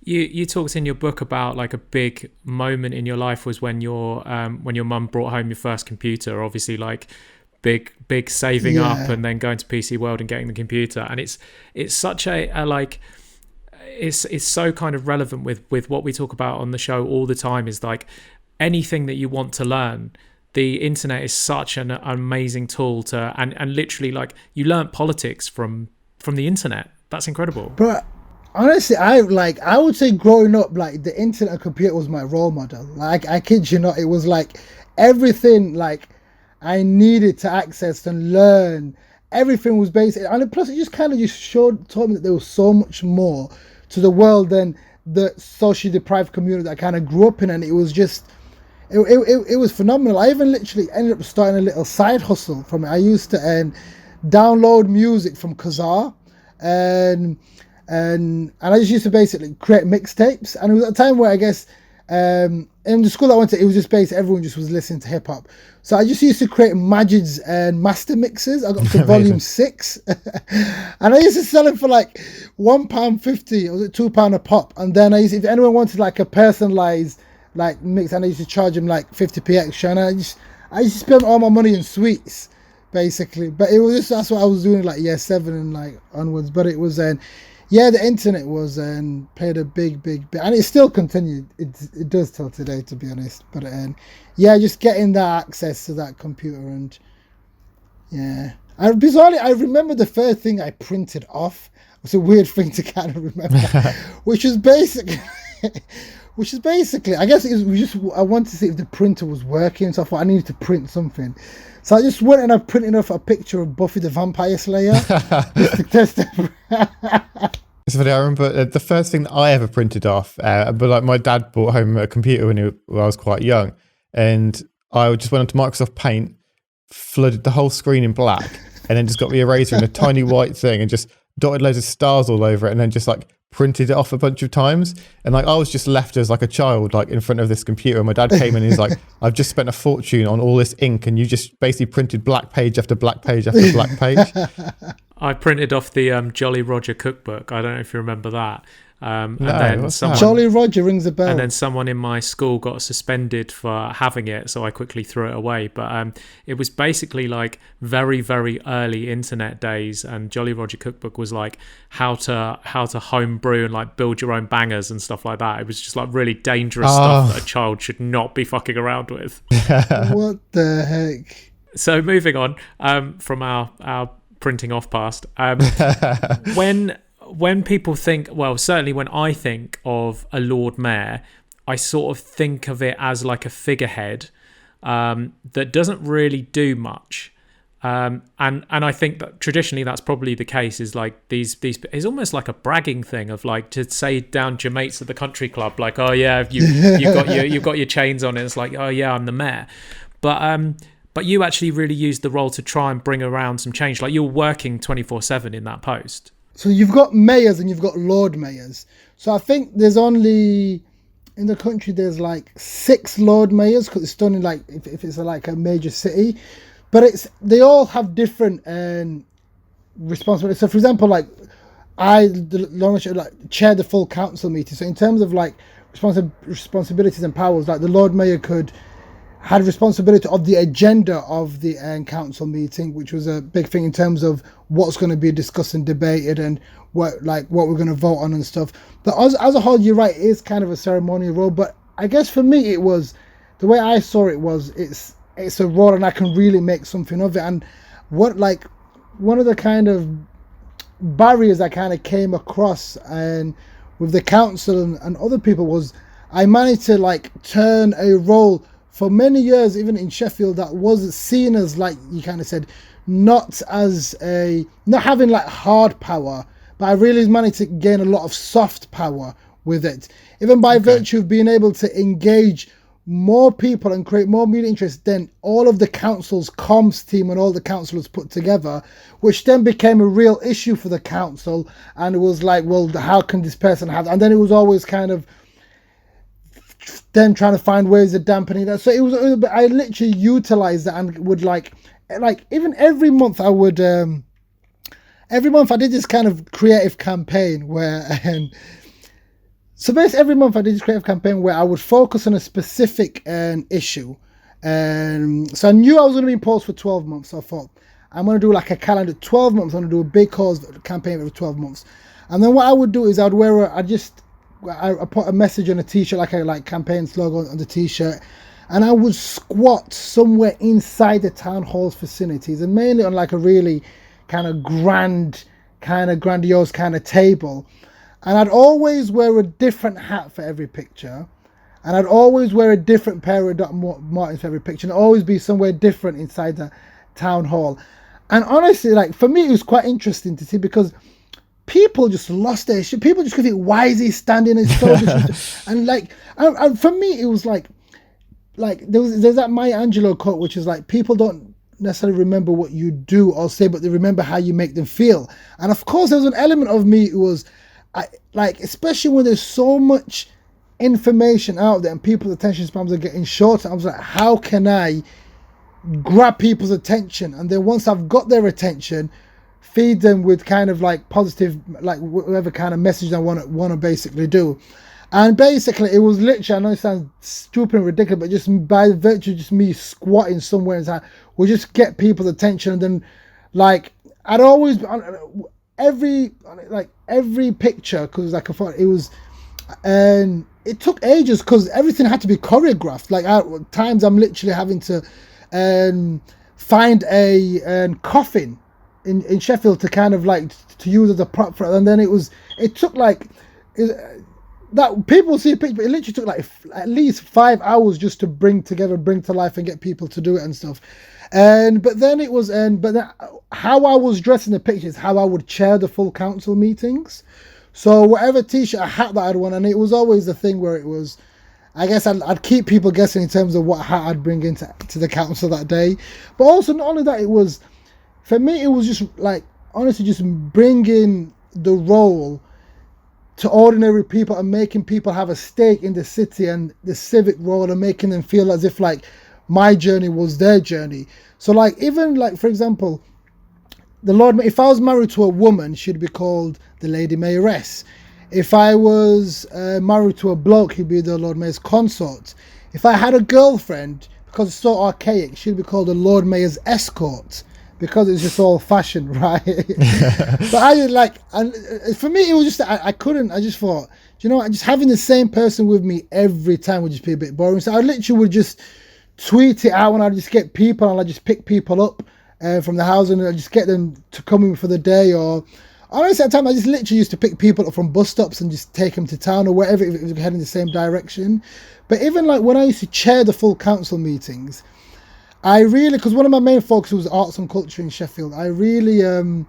You talked in your book about like a big moment in your life was when your mum brought home your first computer. Obviously, like big saving up and then going to PC World and getting the computer. And it's such a like, it's so kind of relevant with what we talk about on the show all the time, is like anything that you want to learn. The internet is such an amazing tool to, and literally like you learn politics from the internet. That's incredible. But honestly, I would say growing up, like the internet and computer was my role model. Like I kid you not, it was like everything like I needed to access and learn. Everything was basic, and plus it just kind of told me that there was so much more to the world than the socially deprived community that I kind of grew up in, and it was just it was phenomenal. I even literally ended up starting a little side hustle from it. I used to download music from Kazaa, and I just used to basically create mixtapes. And it was at a time where I guess in the school I went to, it was just basically everyone just was listening to hip hop. So I just used to create Magid's master mixes. I got to volume 6, and I used to sell them for like £1.50 or £2 a pop. And then if anyone wanted like a personalized like mix, and I used to charge them like 50p extra, and I used to spend all my money in sweets basically. But it was just, that's what I was doing like year 7 and like onwards. But it was the internet was played a big bit, and it still continued. It does till today, to be honest. But just getting that access to that computer, and bizarrely I remember the first thing I printed off. It's a weird thing to kind of remember, which is basically I guess I wanted to see if the printer was working, so I thought I needed to print something. So I just went and I printed off a picture of Buffy the Vampire Slayer just to test it. It's funny, I remember the first thing that I ever printed off, but like my dad brought home a computer when I was quite young, and I just went onto Microsoft Paint, flooded the whole screen in black, and then just got the eraser and a tiny white thing and just dotted loads of stars all over it, and then just like printed it off a bunch of times. And like I was just left as like a child like in front of this computer, and my dad came in and he's like, I've just spent a fortune on all this ink, and you just basically printed black page after black page after black page. I printed off the Jolly Roger cookbook. I don't know if you remember that. And No, then what's someone, that? Jolly Roger rings a bell. and then someone in my school got suspended for having it, so I quickly threw it away. But it was basically like very, very early internet days, and Jolly Roger cookbook was like how to home brew and like build your own bangers and stuff like that. It was just like really dangerous stuff that a child should not be fucking around with. What the heck? So moving on from our printing off past, when people think, well, certainly when I think of a Lord Mayor, I sort of think of it as like a figurehead that doesn't really do much. And I think that traditionally that's probably the case, is like these it's almost like a bragging thing of like to say down to your mates at the country club, like, oh yeah, you've got your chains on. It's like, oh yeah, I'm the mayor. But you actually really used the role to try and bring around some change. Like, you're working 24/7 in that post. So you've got mayors and you've got Lord Mayors. So I think there's only, in the country, there's like 6 Lord Mayors, because it's done in like, if it's like a major city. But they all have different responsibilities. So for example, like the Lord Mayor, like, chair the full council meeting. So in terms of like responsibilities and powers, like the Lord Mayor had responsibility of the agenda of the council meeting, which was a big thing in terms of what's going to be discussed and debated and what we're going to vote on and stuff. But as a whole, you're right, it is kind of a ceremonial role. But I guess for me, it was, the way I saw it was, it's a role and I can really make something of it. And one of the kind of barriers I kind of came across and with the council and other people was, I managed to like turn a role for many years, even in Sheffield, that was seen as, like you kind of said, not having like hard power, but I really managed to gain a lot of soft power with it, even by virtue of being able to engage more people and create more media interest than all of the council's comms team and all the councillors put together, which then became a real issue for the council. And it was like, well, how can this person have, and then it was always kind of them trying to find ways of dampening that. So it was I literally utilized that and would like even every month I did this kind of creative campaign where so basically every month I did this creative campaign where I would focus on a specific issue. So I knew I was going to be in post for 12 months. So I thought, I'm going to do like a calendar, 12 months. I'm going to do a big cause campaign for 12 months. And then what I would do is I put a message on a t-shirt, like a campaign slogan on the t-shirt, and I would squat somewhere inside the town hall's facilities, and mainly on like a really kind of grandiose kind of table. And I'd always wear a different hat for every picture, and I'd always wear a different pair of Doc Martens for every picture, and always be somewhere different inside the town hall. And honestly, like, for me, it was quite interesting to see, because people just lost their shit. People just could think, why is he standing in so and like, and for me, it was like there's that Maya Angelou quote, which is like, people don't necessarily remember what you do or say, but they remember how you make them feel. And of course, there was an element of me who was, especially when there's so much information out there and people's attention spans are getting shorter, I was like, how can I grab people's attention? And then once I've got their attention, feed them with kind of like positive, like whatever kind of message I want to basically do. And basically it was literally, I know it sounds stupid and ridiculous, but just by virtue of just me squatting somewhere inside will just get people's attention. And then like I'd always every picture, because like I thought it was, and it took ages because everything had to be choreographed. Like at times I'm literally having to find a coffin in Sheffield to kind of like to use as a prop for it. And then it took like that people see a picture, but it literally took like at least 5 hours just to bring to life and get people to do it and stuff. But then how I was dressed in the picture is how I would chair the full council meetings. So whatever t-shirt or hat that I'd want, and it was always the thing where it was, I guess I'd keep people guessing in terms of what hat I'd bring into the council that day. But also not only that, for me, it was just like, honestly, just bringing the role to ordinary people and making people have a stake in the city and the civic role, and making them feel as if like my journey was their journey. So like, even like, for example, if I was married to a woman, she'd be called the Lady Mayoress. If I was married to a bloke, he'd be the Lord Mayor's consort. If I had a girlfriend, because it's so archaic, she'd be called the Lord Mayor's escort, because it's just old fashioned, right? But and for me, it was just, I just thought, you know, just having the same person with me every time would just be a bit boring. So I literally would just tweet it out, and I'd just get people, and I'd just pick people up from the house, and I'd just get them to come in for the day, or honestly, at times I just literally used to pick people up from bus stops and just take them to town or wherever if it was heading the same direction. But even like when I used to chair the full council meetings, I really, because one of my main focuses was arts and culture in Sheffield, I really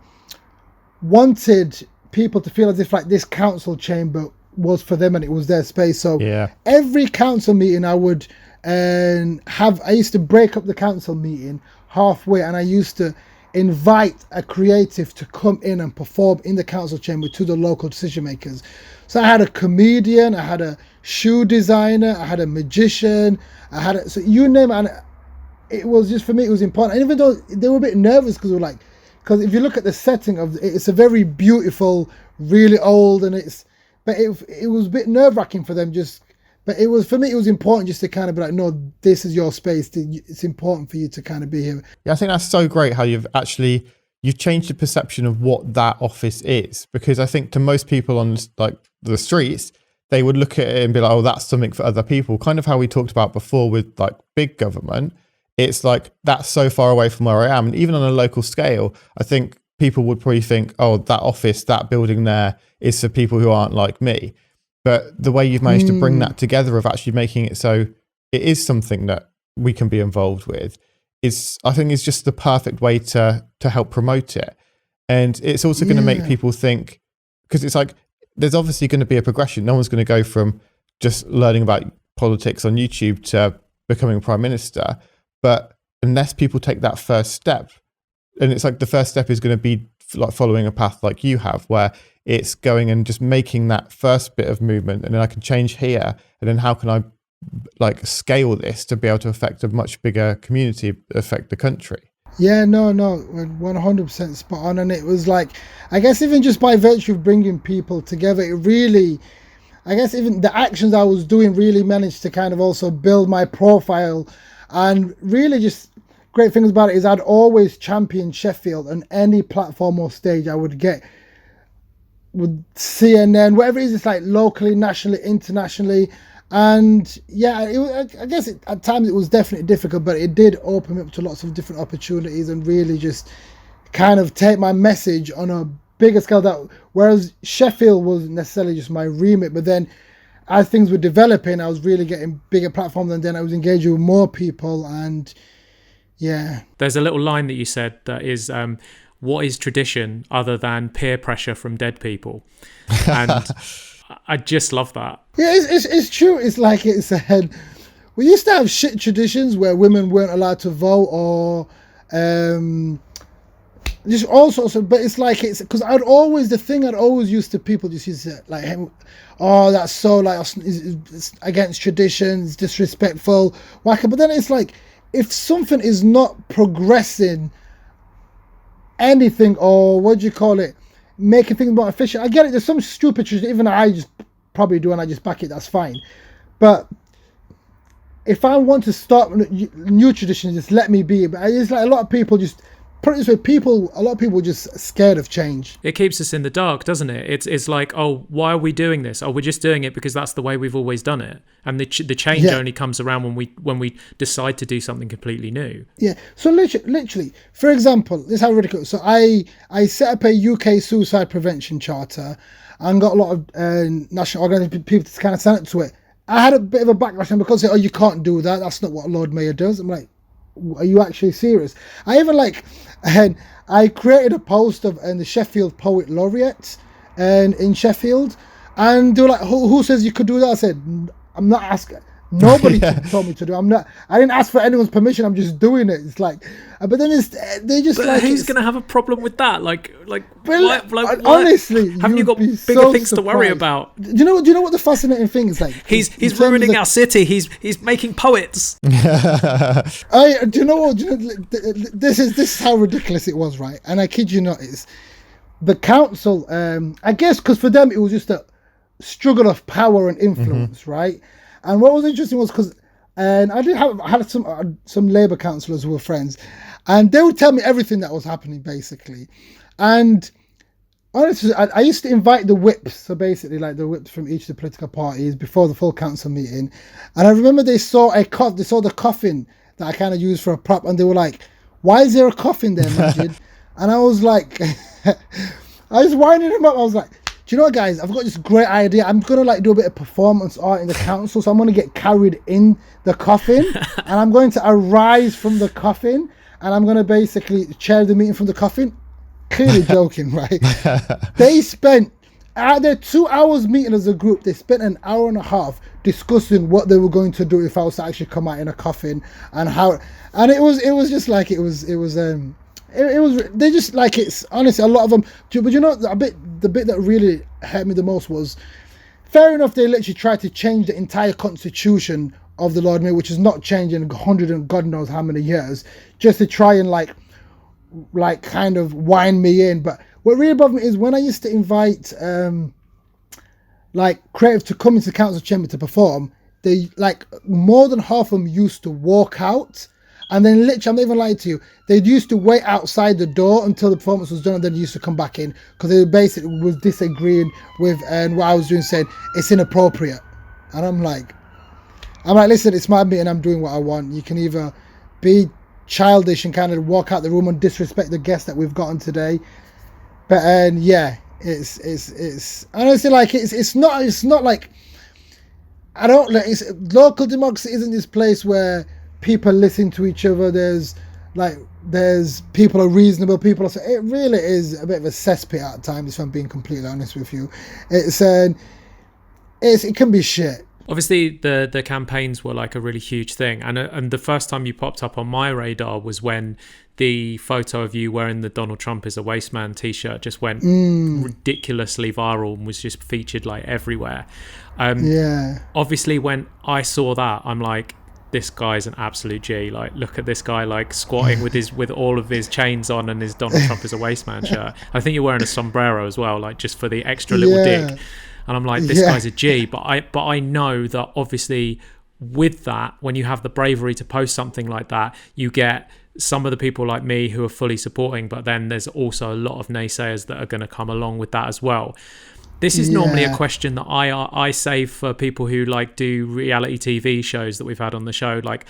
wanted people to feel as if like this council chamber was for them and it was their space. So every council meeting I would I used to break up the council meeting halfway, and I used to invite a creative to come in and perform in the council chamber to the local decision makers. So I had a comedian, I had a shoe designer, I had a magician, so you name it. And it was just, for me, it was important. And even though they were a bit nervous because if you look at the setting of it's a very beautiful, really old, and but it was a bit nerve-wracking for them but it was, for me, it was important just to kind of be like, no, this is your space. It's important for you to kind of be here. Yeah, I think that's so great how you've changed the perception of what that office is, because I think to most people on like the streets, they would look at it and be like, oh, that's something for other people. Kind of how we talked about before with like big government. It's like, that's so far away from where I am. And even on a local scale, I think people would probably think, oh, that office, that building there is for people who aren't like me. But the way you've managed to bring that together of actually making it so it is something that we can be involved with I think is just the perfect way to help promote it. And it's also going to make people think, because it's like, there's obviously going to be a progression. No one's going to go from just learning about politics on YouTube to becoming prime minister. But unless people take that first step, and it's like the first step is going to be like following a path like you have, where it's going and just making that first bit of movement, and then I can change here, and then how can I like scale this to be able to affect a much bigger community, affect the country. Yeah, no, 100% spot on. And it was like, I guess even just by virtue of bringing people together, it really, I guess even the actions I was doing really managed to kind of also build my profile. And really just great things about it is I'd always champion Sheffield on any platform or stage I would get, with CNN, whatever it is, it's like locally, nationally, internationally. And yeah, I guess at times it was definitely difficult, but it did open me up to lots of different opportunities and really just kind of take my message on a bigger scale. Whereas Sheffield wasn't necessarily just my remit, but then as things were developing, I was really getting bigger platforms, and then I was engaging with more people. And yeah, there's a little line that you said that is, what is tradition other than peer pressure from dead people? And I just love that. Yeah, it's true. It's like it said, we used to have shit traditions where women weren't allowed to vote, or just all sorts of, but it's like, it's because I'd always used to people just used to say, like, hey, oh, that's so like it's against tradition, it's disrespectful, but then it's like, if something is not progressing anything, or what do you call it, making things more efficient, I get it, there's some stupid tradition, even I just probably do and I just back it, that's fine. But if I want to start new traditions, just let me be. But it's like a lot of people just put it this way, a lot of people are just scared of change. It keeps us in the dark, doesn't it? It's like, oh, why are we doing this? Oh, we're just doing it because that's the way we've always done it. And the change only comes around when we decide to do something completely new. Yeah. So literally, for example, this is how ridiculous. So I set up a UK suicide prevention charter and got a lot of national organisations, people to kind of sign up to it. I had a bit of a backlash, and because they say, oh, you can't do that, that's not what Lord Mayor does. I'm like, are you actually serious? I even I created a post of the Sheffield Poet Laureate in Sheffield, and they were like, who says you could do that? I said, I'm not asking. Nobody told me to do. I didn't ask for anyone's permission. I'm just doing it. It's like, but then they just but like. Who's gonna have a problem with that? Why, honestly, haven't you got bigger things to worry about? Do you know what the fascinating thing is like? He's ruining our city. He's making poets. Do you know what? This is how ridiculous it was, right? And I kid you not, is the council. I guess because for them it was just a struggle of power and influence, right? And what was interesting was because, and I had some Labour councillors who were friends, and they would tell me everything that was happening basically. And honestly, I used to invite the whips, so basically like the whips from each of the political parties before the full council meeting. And I remember they saw the coffin that I kind of used for a prop, and they were like, "Why is there a coffin there, Majid?" And I was like, I was winding him up. I was like, do you know what, guys? I've got this great idea. I'm gonna like do a bit of performance art in the council. So I'm gonna get carried in the coffin, and I'm going to arise from the coffin, and I'm gonna basically chair the meeting from the coffin. Clearly joking, right? They spent out their 2 hours meeting as a group. They spent an hour and a half discussing what they were going to do if I was to actually come out in a coffin and how. And it was just like it was they just like, it's honestly a lot of them. But you know, the bit that really hurt me the most was, fair enough, they literally tried to change the entire constitution of the Lord Mayor, which is not changing 100 and God knows how many years, just to try and like kind of wind me in. But what really bothered me is when I used to invite like creatives to come into the council chamber to perform, they like more than half of them used to walk out. And then literally, I'm not even lying to you, they used to wait outside the door until the performance was done, and then they used to come back in because they basically was disagreeing with what I was doing, saying it's inappropriate. And I'm like, listen, it's my meeting, I'm doing what I want. You can either be childish and kind of walk out the room and disrespect the guests that we've gotten today. But yeah, it's honestly like it's not like, I don't like, it's local democracy isn't this place where people listen to each other. There's people are reasonable, people are, it really is a bit of a cesspit at times, if I'm being completely honest with you. It can be shit. Obviously, the campaigns were like a really huge thing, and the first time you popped up on my radar was when the photo of you wearing the Donald Trump is a waste man t-shirt just went ridiculously viral and was just featured like everywhere. Yeah. Obviously, when I saw that, I'm like, this guy's an absolute G. Like, look at this guy like squatting with all of his chains on and his Donald Trump is a waste man shirt. I think you're wearing a sombrero as well, like just for the extra little dig. And I'm like, this guy's a G. But I know that obviously with that, when you have the bravery to post something like that, you get some of the people like me who are fully supporting, but then there's also a lot of naysayers that are going to come along with that as well. This is normally a question that I save for people who like do reality TV shows that we've had on the show, like,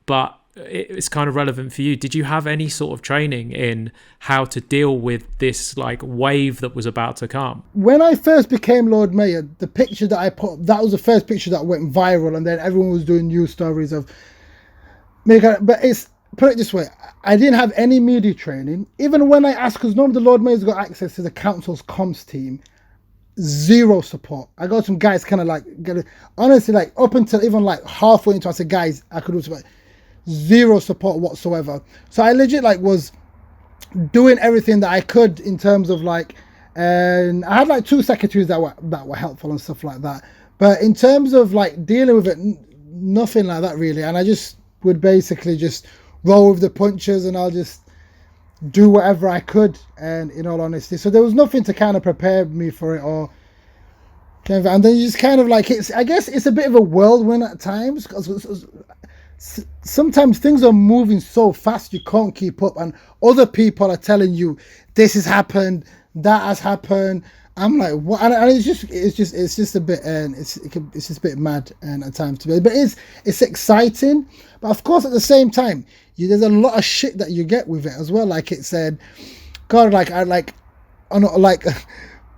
but it's kind of relevant for you. Did you have any sort of training in how to deal with this like wave that was about to come? When I first became Lord Mayor, the picture that I put, that was the first picture that went viral, and then everyone was doing news stories of me. But it's, put it this way, I didn't have any media training. Even when I asked, because normally the Lord Mayor's got access to the council's comms team, zero support. I got some guys kind of like, honestly, like up until even like halfway into, I said, guys, I could do support. Zero support whatsoever. So I legit like was doing everything that I could in terms of like, and I had like 2 secretaries that were helpful and stuff like that. But in terms of like dealing with it, nothing like that really. And I just would basically just roll with the punches, and I'll just do whatever I could, and in all honesty, so there was nothing to kind of prepare me for it, or kind of, and then you just kind of like, it's, I guess it's a bit of a whirlwind at times, because sometimes things are moving so fast you can't keep up, and other people are telling you this has happened, that has happened. I'm like, what? And it's just a bit, and it's just a bit mad, and at times to be, but it's exciting. But of course, at the same time, there's a lot of shit that you get with it as well. Like it said, God, like I like, I'm not like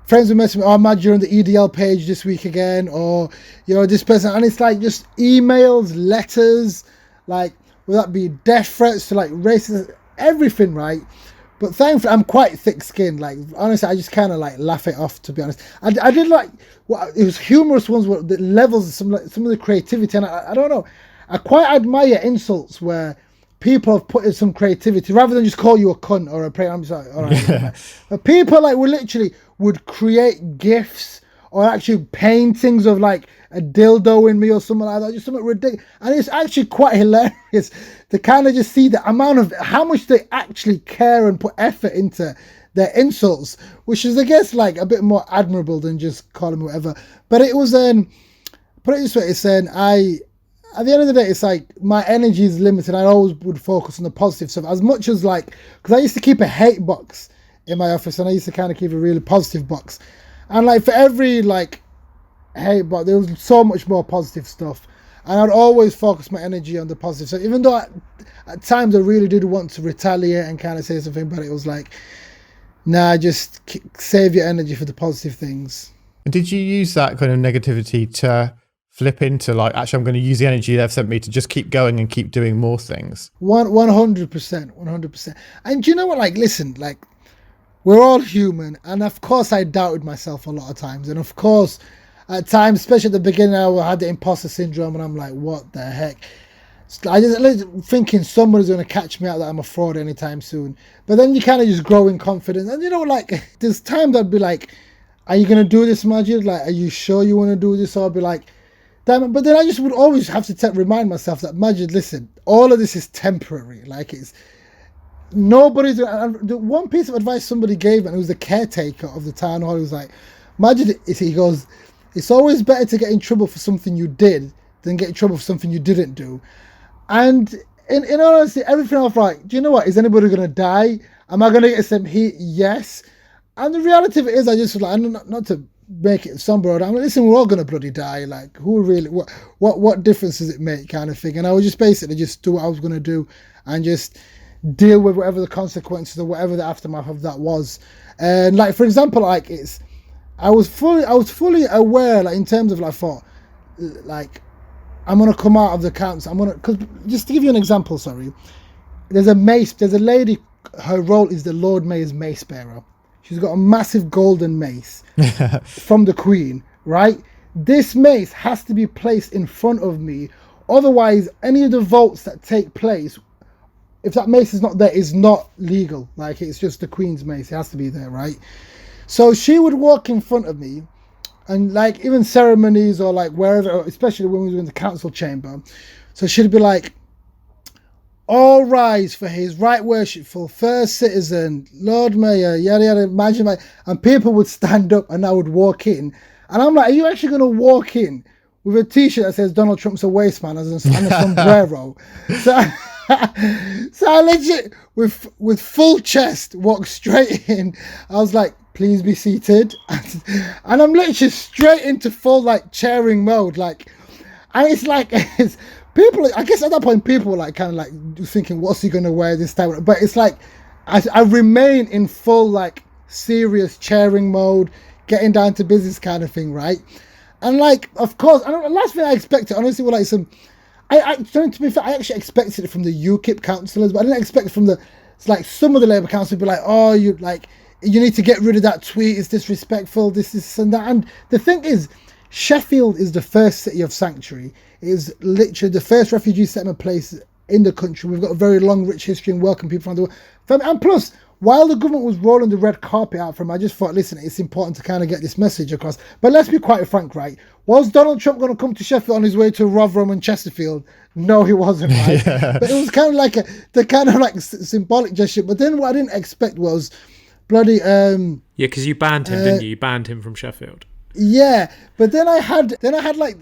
friends will message me, oh, Mad, you're on the EDL page this week again, or you know, this person, and it's like just emails, letters, like will that be death threats to like racism, everything, right? But thankfully, I'm quite thick-skinned. Like, honestly, I just kind of like laugh it off, to be honest. I did like, it was humorous ones, where the levels, some of the creativity, and I don't know. I quite admire insults where people have put in some creativity rather than just call you a cunt or a prick. I'm sorry, all right. But people like would create GIFs or actually paintings of like a dildo in me or something like that, just something ridiculous. And it's actually quite hilarious to kind of just see the amount of how much they actually care and put effort into their insults, which is, I guess, like a bit more admirable than just calling them whatever. But it was put it this way, it's at the end of the day, it's like my energy is limited. I always would focus on the positive stuff as much as like, because I used to keep a hate box in my office, and I used to kind of keep a really positive box. And like for every like hate box, there was so much more positive stuff. And I'd always focus my energy on the positive stuff, even though at times I really did want to retaliate and kind of say something, but it was like, Nah, just save your energy for the positive things. And did you use that kind of negativity to flip into like, actually, I'm going to use the energy they've sent me to just keep going and keep doing more things? 100%. And do you know what? Like, listen, like, we're all human, and of course, I doubted myself a lot of times, and of course, at times, especially at the beginning, I had the imposter syndrome, and I'm like, what the heck? I just thinking somebody's going to catch me out that I'm a fraud anytime soon. But then you kind of just grow in confidence. And you know, like, there's times I'd be like, are you going to do this, Majid? Like, are you sure you want to do this? Or I'd be like, damn it. But then I just would always have to remind myself that, Majid, listen, all of this is temporary. Like, it's nobody's. The one piece of advice somebody gave me, and it was the caretaker of the town hall, he was like, Majid, he goes, it's always better to get in trouble for something you did than get in trouble for something you didn't do. And in honesty, everything I was like, do you know what? Is anybody going to die? Am I going to get some heat? Yes. And the reality of it is, I just like, not to make it somber, I'm like, listen, we're all going to bloody die. Like, who really, what difference does it make, kind of thing? And I would just basically just do what I was going to do and just deal with whatever the consequences or whatever the aftermath of that was. And like, for example, like I was fully aware, like in terms of like, I thought, like, I'm going to come out of the council. Because just to give you an example, sorry, there's a lady, her role is the Lord Mayor's mace bearer. She's got a massive golden mace from the Queen, right? This mace has to be placed in front of me. Otherwise, any of the votes that take place, if that mace is not there, is not legal. Like, it's just the Queen's mace. It has to be there, right? So she would walk in front of me, and like even ceremonies or like wherever, especially when we were in the council chamber, so she'd be like, all rise for his right worshipful first citizen, Lord Mayor, yada yada, Majid Magid, and people would stand up and I would walk in, and I'm like, are you actually going to walk in with a t-shirt that says Donald Trump's a waste man and a sombrero? So I legit, with full chest, walked straight in. I was like, please be seated. And I'm literally straight into full like chairing mode. Like, and it's like, it's people, I guess at that point, people were like kind of like thinking, what's he going to wear this time? But it's like, I remain in full like serious chairing mode, getting down to business kind of thing, right? And like, of course, the last thing I expected, honestly, were like some, to be fair, I actually expected it from the UKIP councillors, but I didn't expect it from like some of the Labour councillors would be like, oh, you need to get rid of that tweet, it's disrespectful, this and that. And the thing is, Sheffield is the first city of sanctuary. It is literally the first refugee settlement place in the country. We've got a very long, rich history and welcome people from the world. And plus, while the government was rolling the red carpet out for him, I just thought, listen, it's important to kind of get this message across. But let's be quite frank, right? Was Donald Trump going to come to Sheffield on his way to Rotherham and Chesterfield? No, he wasn't, right? Yeah. But it was kind of like the kind of like symbolic gesture. But then what I didn't expect was bloody... yeah, because you banned him, didn't you? You banned him from Sheffield. Yeah, but then I had like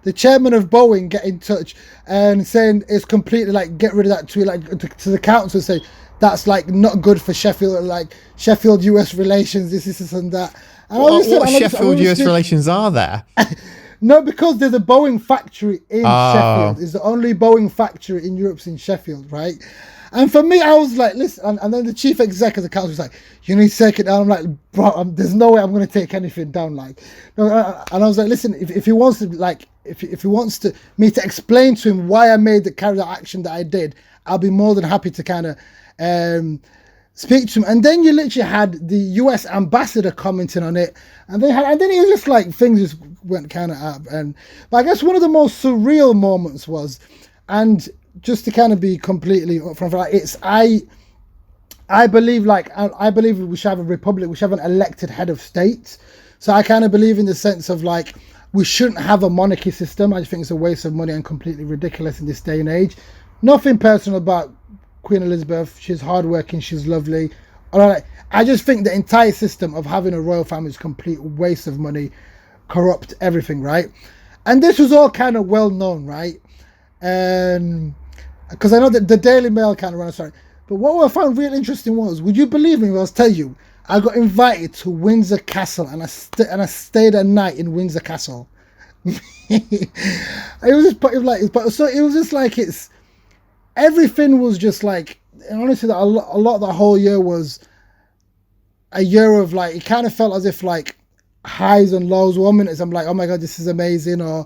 the chairman of Boeing get in touch and saying it's completely like, get rid of that tweet, like to the council, say that's like not good for Sheffield, like Sheffield US relations, this and that. And what Sheffield US relations are there? No, because there's a Boeing factory in Sheffield. It's the only Boeing factory in Europe's in Sheffield, right? And for me, I was like, listen, and then the chief exec of the council was like, you need to take it down. I'm like, bro, there's no way I'm going to take anything down. Like, no, and I was like, listen, if he wants to, like, if he wants me to explain to him why I made the carry out action that I did, I'll be more than happy to kind of speak to him. And then you literally had the US ambassador commenting on it, and then it was just like things just went kind of up. But I guess one of the most surreal moments was, and just to kind of be completely upfront, like I believe we should have a republic, we should have an elected head of state. So I kind of believe in the sense of like, we shouldn't have a monarchy system. I just think it's a waste of money and completely ridiculous in this day and age. Nothing personal about Queen Elizabeth. She's hardworking, she's lovely. I just think the entire system of having a royal family is a complete waste of money, corrupt, everything, right? And this was all kind of well known, right? Because I know that the Daily Mail kind of ran a story. But what I found really interesting was, would you believe me when I was telling you, I got invited to Windsor Castle and I stayed a night in Windsor Castle. It was just like everything was just like, and honestly, that a lot of the whole year was a year of like, it kind of felt as if like highs and lows. 1 minute I'm like, oh my God, this is amazing, or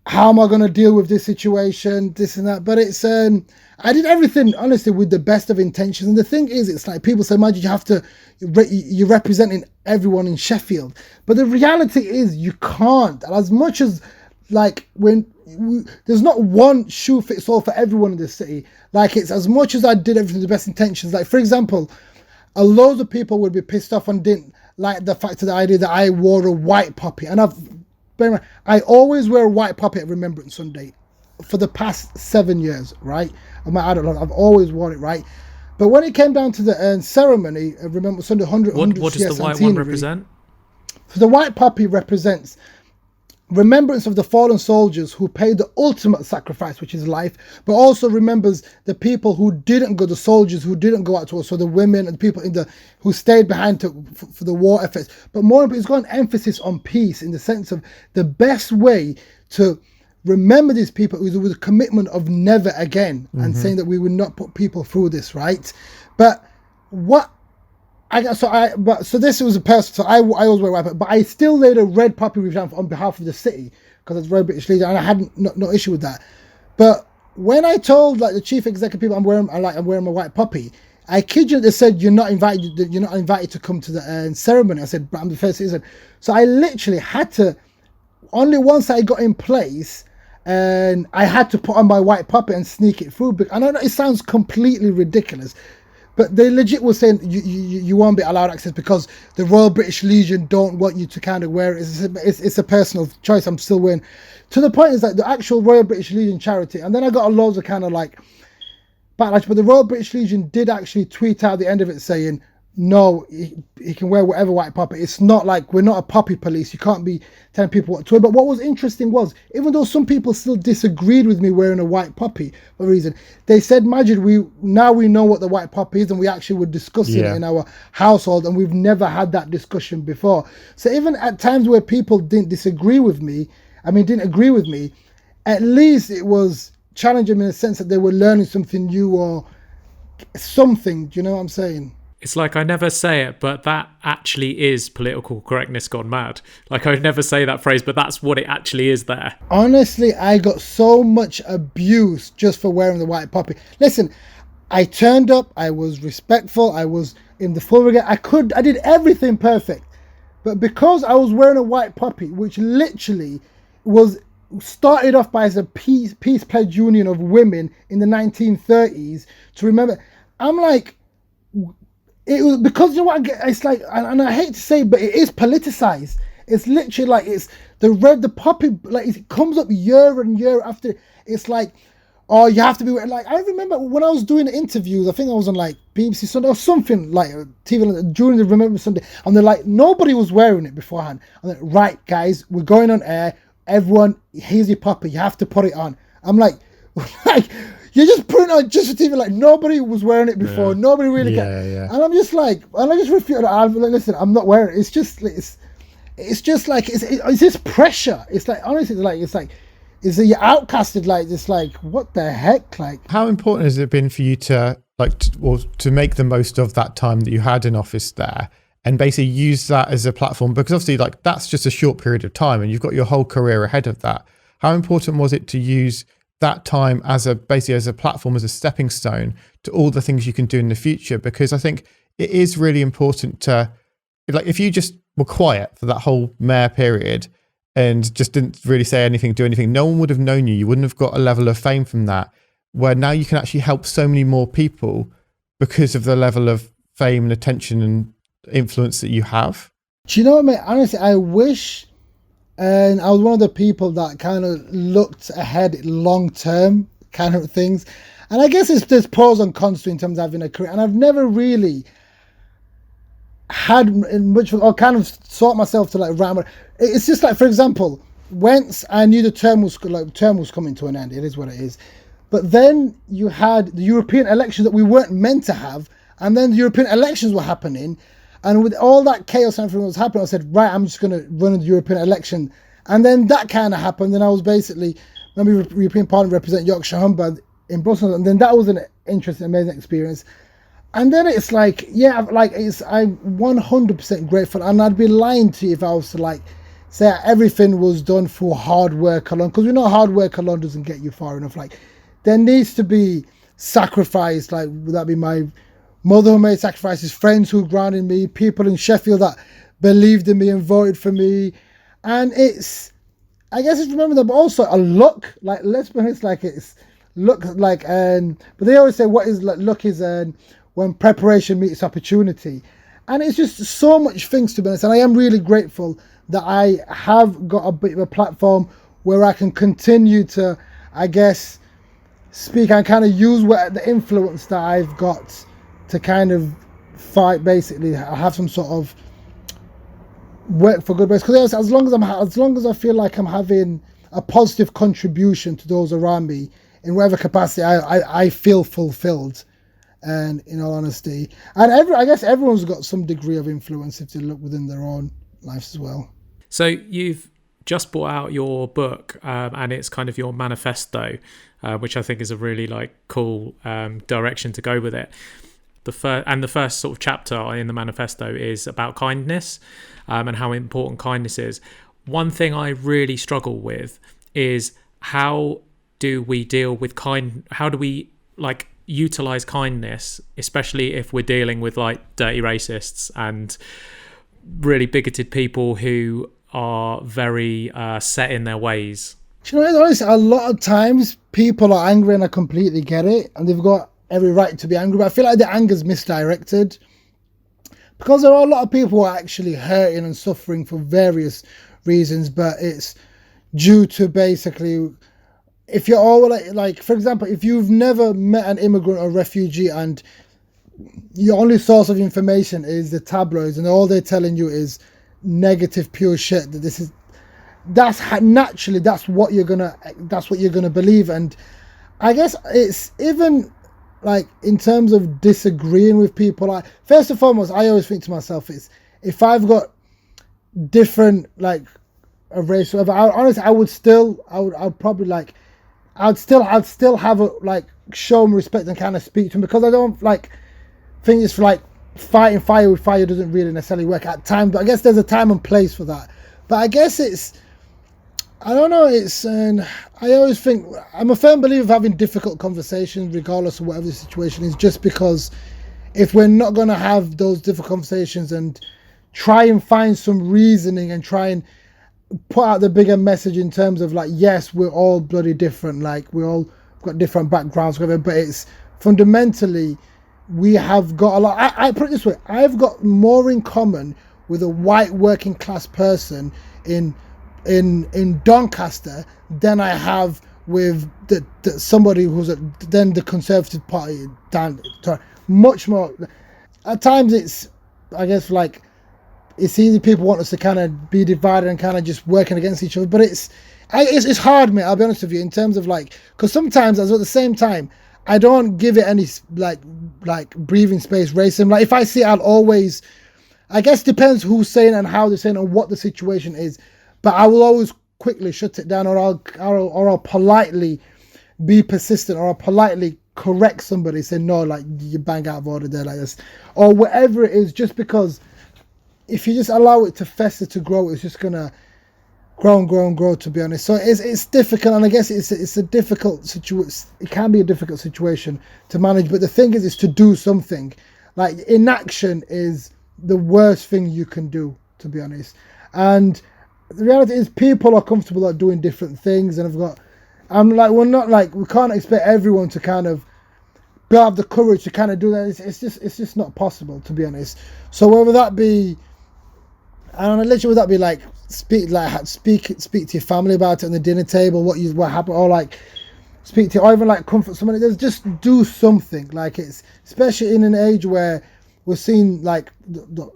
how am I going to deal with this situation, this and that. But it's, I did everything, honestly, with the best of intentions. And the thing is, it's like people say, Majid, you're representing everyone in Sheffield. But the reality is you can't. And as much as, like, there's not one shoe fits all for everyone in this city. Like, it's as much as I did everything with the best intentions. Like, for example, a load of people would be pissed off and didn't like the fact of the idea that I wore a white poppy. And I always wear a white poppy at Remembrance Sunday for the past 7 years, right? I don't know, I've always worn it, right? But when it came down to the ceremony, Remembrance Sunday, 100 What does the white one represent? So the white poppy represents remembrance of the fallen soldiers who paid the ultimate sacrifice, which is life, but also remembers the people who didn't go, the soldiers who didn't go out to war, so the women and the people who stayed behind for the war efforts. But more importantly, it's got an emphasis on peace, in the sense of the best way to remember these people is with a commitment of never again, and saying that we would not put people through this, right? But so this was a person. So I always wear white, but I still laid a red poppy wreath down on behalf of the city because it's Royal British Legion, and I had no issue with that. But when I told like the chief executive people I'm wearing my white poppy, I kid you, they said you're not invited to come to the ceremony. I said, but I'm the first citizen. So I literally had to, only once I got in place, and I had to put on my white poppy and sneak it through. I know it sounds completely ridiculous, but they legit were saying you won't be allowed access because the Royal British Legion don't want you to kind of wear it. It's a personal choice. I'm still wearing. To the point is like the actual Royal British Legion charity, and then I got a loads of kind of like backlash. But the Royal British Legion did actually tweet out the end of it saying, no, he can wear whatever white poppy. It's not like, we're not a poppy police. You can't be telling people what to wear. But what was interesting was, even though some people still disagreed with me wearing a white poppy for a reason, they said, Majid, we know what the white poppy is, and we actually were discussing it in our household, and we've never had that discussion before. So even at times where people didn't agree with me, at least it was challenging in the sense that they were learning something new or something. Do you know what I'm saying? It's like, I never say it, but that actually is political correctness gone mad. Like, I would never say that phrase, but that's what it actually is there. Honestly, I got so much abuse just for wearing the white poppy. Listen, I turned up, I was respectful, I was in the full regard. I did everything perfect. But because I was wearing a white poppy, which literally was started off by as a peace pledge union of women in the 1930s to remember, I'm like, it was because, you know what, it's like, and I hate to say, but it is politicized. It's literally like, it's the poppy, like it comes up year and year after. It's like, oh, you have to be, like, I remember when I was doing interviews, I think I was on like BBC Sunday or something, like TV during the Remembrance Sunday, and they're like, nobody was wearing it beforehand. I'm like, right, guys, we're going on air. Everyone, here's your poppy. You have to put it on. I'm like, you're just putting it on just for TV. Like, nobody was wearing it before. Yeah. Nobody really got. Yeah. And I'm just like, and I just refute it. I'm like, listen, I'm not wearing it. It's just like, it's this pressure. It's like, honestly, it's like, is that you're outcasted? Like, it's like, what the heck? Like, how important has it been for you to to make the most of that time that you had in office there, and basically use that as a platform? Because obviously, like, that's just a short period of time, and you've got your whole career ahead of that. How important was it to use that time as a platform, as a stepping stone to all the things you can do in the future? Because I think it is really important to, like, if you just were quiet for that whole mayor period and just didn't really say anything, do anything, no one would have known you. You wouldn't have got a level of fame from that, where now you can actually help so many more people because of the level of fame and attention and influence that you have. Do you know what, mate? Honestly, I wish, and I was one of the people that kind of looked ahead long term kind of things. And I guess there's pros and cons to in terms of having a career. And I've never really had much, or kind of sought myself to like ram. It's just like, for example, once I knew the term was coming to an end. It is what it is. But then you had the European elections that we weren't meant to have, and then the European elections were happening, and with all that chaos and everything that was happening, I said, right, I'm just going to run the European election. And then that kind of happened, and I was basically, maybe European Parliament represent Yorkshire Humber in Brussels, and then that was an interesting, amazing experience. And then it's like, yeah, like I'm 100% grateful, and I'd be lying to you if I was to like say everything was done for hard work alone, because we know hard work alone doesn't get you far enough. Like there needs to be sacrifice. Like would that be my mother who made sacrifices, friends who grounded me, people in Sheffield that believed in me and voted for me, and I guess it's remember that, but also a luck. Like let's be honest, like it's luck. Like but they always say what is luck is when preparation meets opportunity, and it's just so much things to be honest. And I am really grateful that I have got a bit of a platform where I can continue to, I guess, speak and kind of use the influence that I've got to kind of fight. Basically, I have some sort of work for good ways, because as long as I feel like I'm having a positive contribution to those around me in whatever capacity, I feel fulfilled. And in all honesty, and I guess everyone's got some degree of influence if they look within their own lives as well. So you've just brought out your book, and it's kind of your manifesto, which I think is a really like cool direction to go with it. The first sort of chapter in the manifesto is about kindness, and how important kindness is. One thing I really struggle with is how do we deal with how do we like utilize kindness, especially if we're dealing with like dirty racists and really bigoted people who are very set in their ways. Do you know, honestly, a lot of times people are angry, and I completely get it, and they've got every right to be angry, but I feel like the anger's misdirected, because there are a lot of people who are actually hurting and suffering for various reasons, but it's due to basically, if you're all like, for example, if you've never met an immigrant or refugee and your only source of information is the tabloids and all they're telling you is negative pure shit, that's what you're gonna believe. And I guess it's even like in terms of disagreeing with people, like first and foremost, I always think to myself, is if I've got different like a race, whatever, honestly, I'd probably like, I'd still have a like show them respect and kind of speak to them, because I don't like think it's like fighting fire with fire doesn't really necessarily work at times, but I guess there's a time and place for that. But I guess I don't know, I always think, I'm a firm believer of having difficult conversations regardless of whatever the situation is, just because if we're not going to have those difficult conversations and try and find some reasoning and try and put out the bigger message in terms of like, yes, we're all bloody different, like we all got different backgrounds, whatever, but it's fundamentally we have got a lot. I put it this way, I've got more in common with a white working class person in Doncaster than I have with somebody who's then the Conservative Party down, much more. At times it's, I guess, like, it's easy, people want us to kind of be divided and kind of just working against each other, but it's hard, mate, I'll be honest with you, in terms of like, because sometimes at the same time I don't give it any like breathing space, racism. Like if I see it, I'll always, I guess depends who's saying and how they're saying and what the situation is, but I will always quickly shut it down, or I'll politely be persistent, or I'll politely correct somebody, say no, like you bang out of order there like this, or whatever it is, just because if you just allow it to fester, to grow, it's just gonna grow and grow and grow, to be honest. So it's difficult, and I guess it's a difficult situation. It can be a difficult situation to manage, but the thing is to do something. Like inaction is the worst thing you can do, to be honest. And the reality is people are comfortable at doing different things, and we can't expect everyone to kind of have the courage to kind of do that. It's just not possible, to be honest. So whether that be, I don't know, literally, would that be like speak to your family about it on the dinner table, what happened, or like speak to, or even like comfort somebody. There's just do something. Like it's, especially in an age where we're seeing like the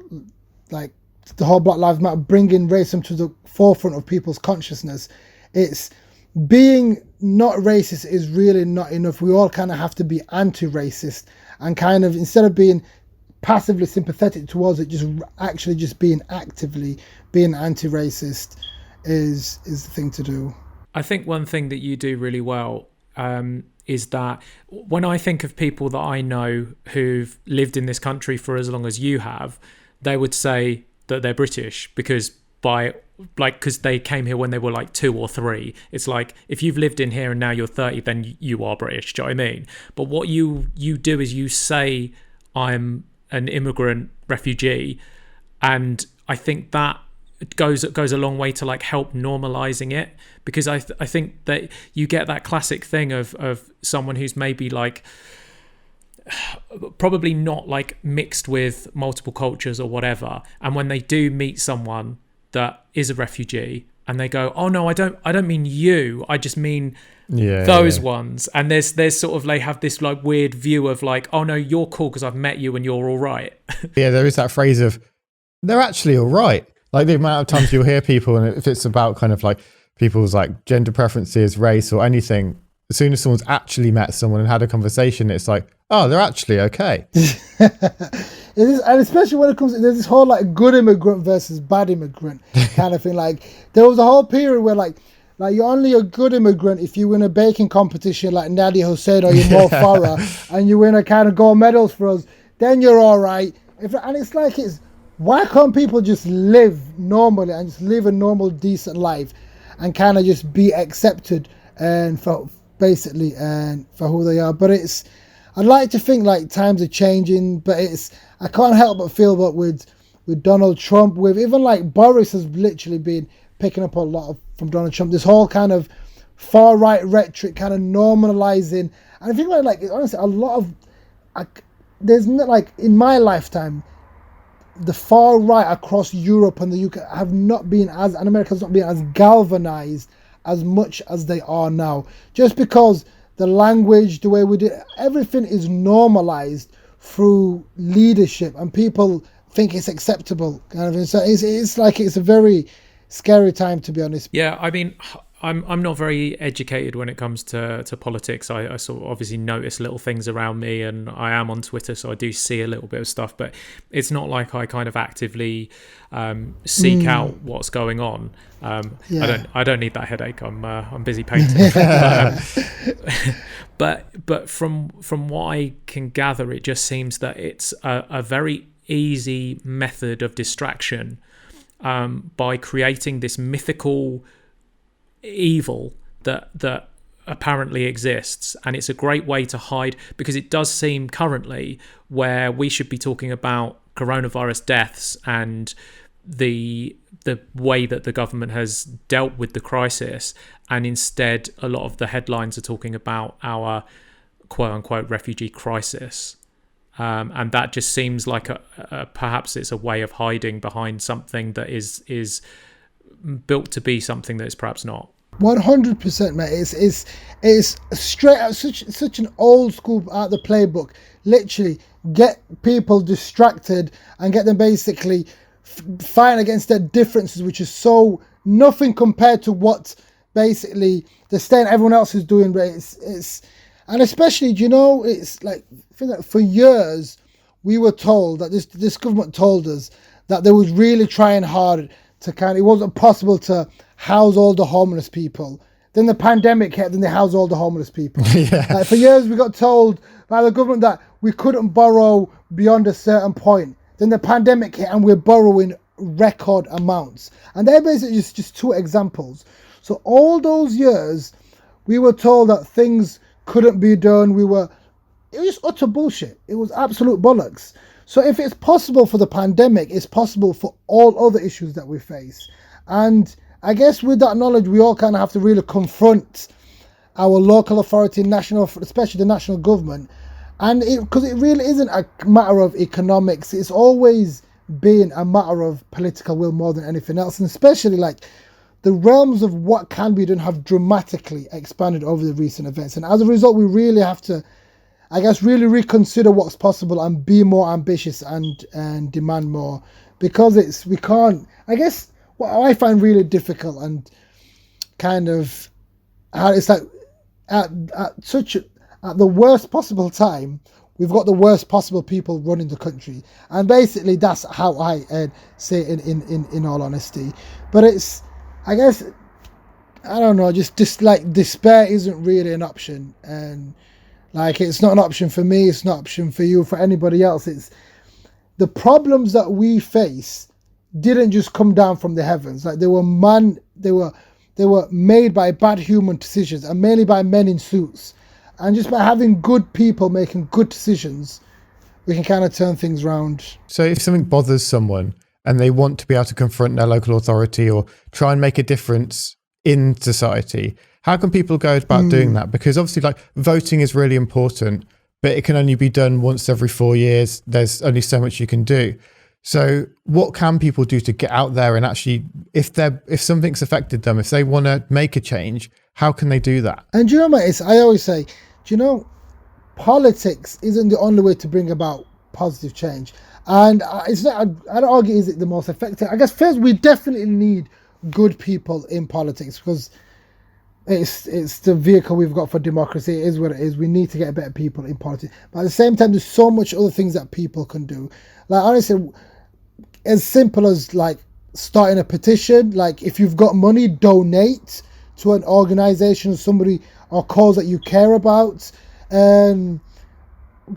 whole Black Lives Matter bringing racism to the forefront of people's consciousness. It's being not racist is really not enough. We all kind of have to be anti-racist, and kind of, instead of being passively sympathetic towards it, just being actively being anti-racist is the thing to do. I think one thing that you do really well, is that when I think of people that I know who've lived in this country for as long as you have, they would say that they're British because they came here when they were like 2 or 3. It's like, if you've lived in here and now you're 30, then you are British. Do you know what I mean? But what you do is you say, I'm an immigrant refugee, and I think that it goes a long way to like help normalizing it, because I think that you get that classic thing of someone who's maybe like probably not like mixed with multiple cultures or whatever, and when they do meet someone that is a refugee and they go, oh no, I don't mean you, I just mean those ones, and there's sort of, they have this like weird view of like, oh no, you're cool because I've met you and you're all right. Yeah, there is that phrase of they're actually all right. Like the amount of times you'll hear people, and if it's about kind of like people's like gender preferences, race or anything, as soon as someone's actually met someone and had a conversation, it's like, oh, they're actually okay. It is, and especially when it comes to, there's this whole like good immigrant versus bad immigrant kind of thing. Like there was a whole period where like you're only a good immigrant if you win a baking competition like Nadia Hussein or you're Mo Farah and you win a kind of gold medals for us, then you're all right. And it's like, why can't people just live normally and just live a normal, decent life and kind of just be accepted and for basically and for who they are? But I'd like to think like times are changing, but I can't help but feel that with Donald Trump, with even like Boris has literally been picking up a lot from Donald Trump, this whole kind of far right rhetoric kind of normalizing. And I think like honestly, a lot of there's not, like in my lifetime, the far right across Europe and the UK have not been as, and America's not been as galvanized as much as they are now, just because the language, the way we do everything is normalized through leadership and people think it's acceptable kind of thing. So it's like, it's a very scary time, to be honest. Yeah, I mean, I'm not very educated when it comes to politics. I sort of obviously notice little things around me, and I am on Twitter, so I do see a little bit of stuff, but it's not like I kind of actively seek out what's going on. I don't need that headache. I'm busy painting. but from what I can gather, it just seems that it's a very easy method of distraction by creating this mythical evil that apparently exists, and it's a great way to hide, because it does seem currently where we should be talking about coronavirus deaths and the way that the government has dealt with the crisis, and instead a lot of the headlines are talking about our quote-unquote refugee crisis, and that just seems like perhaps it's a way of hiding behind something that is built to be something that is perhaps not. 100%, mate. It's straight out such an old school out the playbook. Literally get people distracted and get them basically fighting against their differences, which is so nothing compared to what basically the state everyone else is doing. But it's and especially, you know, it's like, I think that for years we were told that this government told us that they was really trying hard to it wasn't possible to house all the homeless people. Then the pandemic hit, then they housed all the homeless people. Yeah. For years we got told by the government that we couldn't borrow beyond a certain point. Then the pandemic hit and we're borrowing record amounts. And they're basically just two examples. So all those years we were told that things couldn't be done. It was just utter bullshit. It was absolute bollocks. So if it's possible for the pandemic, it's possible for all other issues that we face. And I guess with that knowledge, we all kind of have to really confront our local authority, especially the national government. And because it really isn't a matter of economics, it's always been a matter of political will more than anything else. And especially like the realms of what can be done have dramatically expanded over the recent events. And as a result, we really have to, I guess, really reconsider what's possible and be more ambitious and demand more, because we can't, I guess what I find really difficult and kind of how it's like at the worst possible time, we've got the worst possible people running the country. And basically that's how I say it in all honesty. But it's, I guess, I don't know, just like despair isn't really an option, and like it's not an option for me, it's not an option for you, for anybody else. It's the problems that we face didn't just come down from the heavens. Like they were made by bad human decisions, and mainly by men in suits. And just by having good people making good decisions, we can kind of turn things around. So if something bothers someone and they want to be able to confront their local authority or try and make a difference in society, how can people go about doing that? Because obviously, like, voting is really important, but it can only be done once every 4 years. There's only so much you can do. So what can people do to get out there and actually, if something's affected them, if they want to make a change, how can they do that? And do you know, mate, I always say, do you know, politics isn't the only way to bring about positive change. And it's not, I don't argue is it the most effective. I guess first we definitely need good people in politics, because it's the vehicle we've got for democracy. It is what it is. We need to get better people in politics. But at the same time, there's so much other things that people can do. Like, honestly, as simple as like starting a petition. Like, if you've got money, donate to an organization or somebody or cause that you care about. And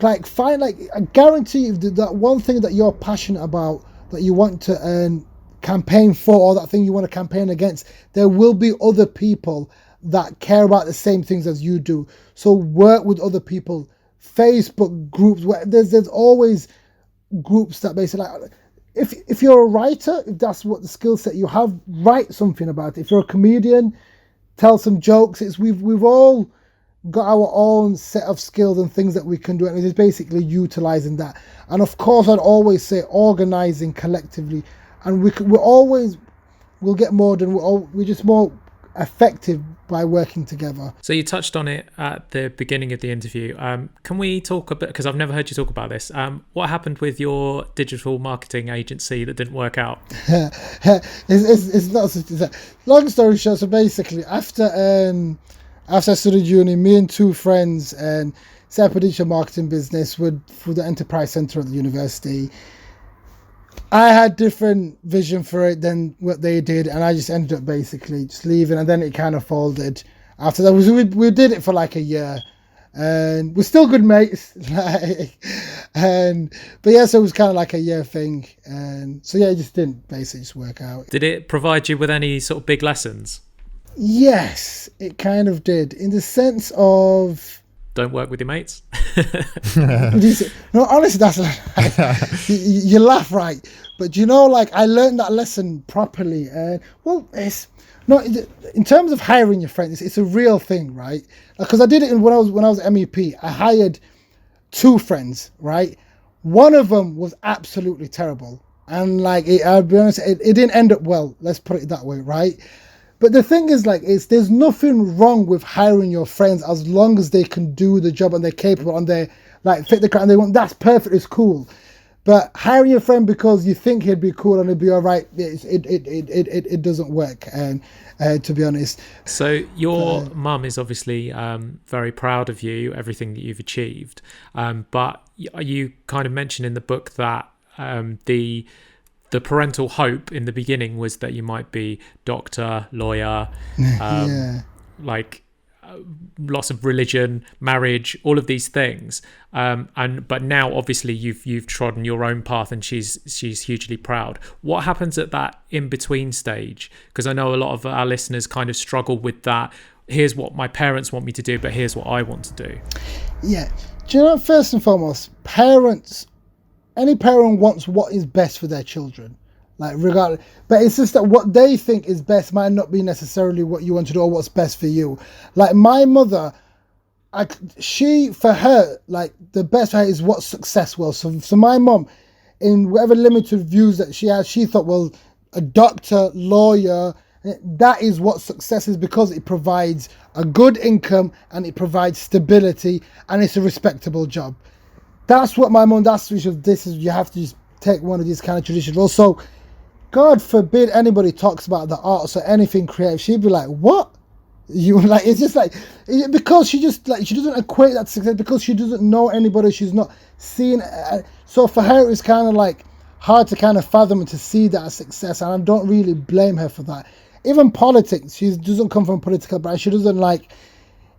like, find, like, I guarantee you that one thing that you're passionate about, that you want to campaign for, or that thing you want to campaign against, there will be other people that care about the same things as you do. So work with other people. Facebook groups, where there's always groups that basically, like, if you're a writer, if that's what the skill set you have, write something about it. If you're a comedian, tell some jokes. We've all got our own set of skills and things that we can do, and it is basically utilizing that. And of course, I'd always say organizing collectively, and we'll get more done. We're just more effective by working together. So you touched on it at the beginning of the interview. Can we talk a bit, because I've never heard you talk about this, what happened with your digital marketing agency that didn't work out? It's not long story short. So basically, after I studied uni, me and two friends set up a digital marketing business through the enterprise center at the university. I had different vision for it than what they did, and I just ended up basically just leaving, and then it kind of folded. After that, we did it for like a year, and we're still good mates. But yeah, so it was kind of like a year thing, and so yeah, it just didn't basically just work out. Did it provide you with any sort of big lessons? Yes, it kind of did, in the sense of, don't work with your mates. No, honestly, that's like, you laugh, right? But you know, like, I learned that lesson properly. Well, it's no, in terms of hiring your friends, it's a real thing, right? Because I did it when I was MEP. I hired two friends, right? One of them was absolutely terrible, and like, I'll be honest, it didn't end up well. Let's put it that way, right? But the thing is, like, there's nothing wrong with hiring your friends as long as they can do the job and they're capable and they like fit the crowd and they want. That's perfect. It's cool. But hiring your friend because you think he'd be cool and he'd be all right, it doesn't work. And to be honest. So your mum is obviously very proud of you, everything that you've achieved. But you kind of mentioned in the book that the parental hope in the beginning was that you might be doctor, lawyer, like lots of religion, marriage, all of these things. But now obviously you've trodden your own path, and she's hugely proud. What happens at that in between stage? Because I know a lot of our listeners kind of struggle with that. Here's what my parents want me to do, but here's what I want to do. Yeah. Do you know, first and foremost, any parent wants what is best for their children, like, regardless. But it's just that what they think is best might not be necessarily what you want to do or what's best for you. Like, my mother, for her, like, the best for her is what success was. So my mom, in whatever limited views that she has, she thought, well, a doctor, lawyer, that is what success is, because it provides a good income and it provides stability and it's a respectable job. That's what my mom, you have to just take one of these kind of traditions. Also, God forbid anybody talks about the arts or anything creative. She'd be like, what? You like, it's just like, because she doesn't equate that to success, because she doesn't know anybody, she's not seen. So for her, it's kind of like hard to kind of fathom and to see that as success. And I don't really blame her for that. even politics. She doesn't come from a political background. She doesn't like.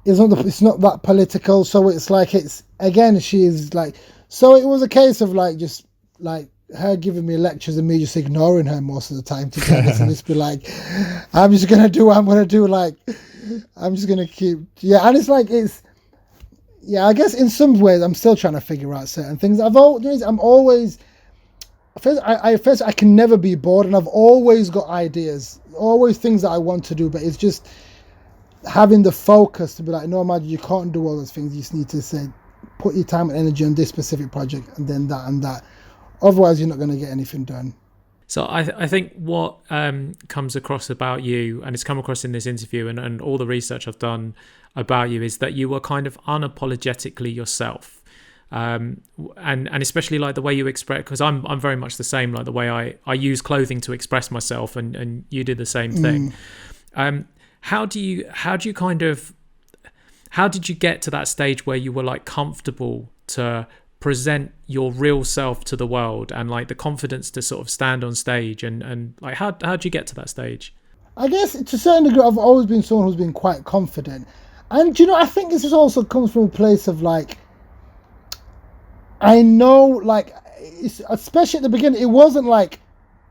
It's not that political. So it's like she's like. So it was a case of like just like her giving me lectures and me just ignoring her most of the time to be honest, and just be like, I'm just gonna do what I'm gonna do. Like I'm just gonna keep and it's like I guess in some ways I'm still trying to figure out certain things. I can never be bored, and I've always got ideas, always things that I want to do, but it's just having the focus to be like, no, Magid, you can't do all those things. You just need to say, put your time and energy on this specific project, and then that and that. Otherwise, you're not going to get anything done. So I think what comes across about you, and it's come across in this interview and all the research I've done about you, is that you were kind of unapologetically yourself. And especially like the way you express, because I'm very much the same, like the way I use clothing to express myself, and you did the same thing. How did you get to that stage where you were like comfortable to present your real self to the world, and like the confidence to sort of stand on stage, and like how'd you get to that stage? I guess to a certain degree I've always been someone who's been quite confident, and I think this also comes from a place of like, I know, like, especially at the beginning, it wasn't like,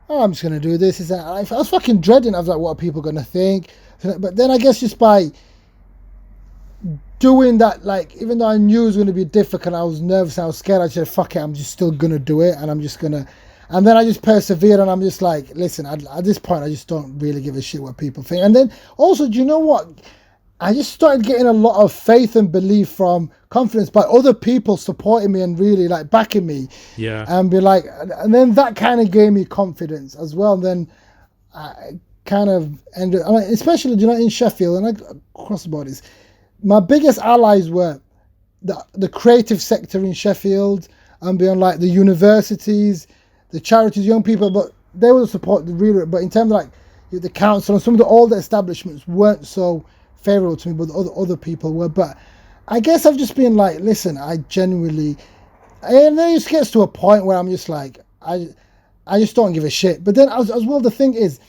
oh, I'm just gonna do this. I was fucking dreading. I was like, what are people gonna think? But then I guess just by doing that, like, even though I knew it was going to be difficult, I was nervous, I was scared, I said, fuck it, I'm just still going to do it, and I'm just going to, and then I just persevered, and I'm just like, listen, at this point, I just don't really give a shit what people think. And then also, do you know what? I just started getting a lot of faith and belief from confidence by other people supporting me and really like backing me. Yeah. And be like, and then that kind of gave me confidence as well. And then I kind of ended, especially, in Sheffield and across the borders, my biggest allies were the creative sector in Sheffield and beyond, like the universities, the charities, young people, but they would support the reader. But in terms of like the council and some of the older establishments weren't so favourable to me, but the other people were. But I guess I've just been like, listen, I genuinely, and then it just gets to a point where I'm just like, I just don't give a shit. But then as well, the thing is,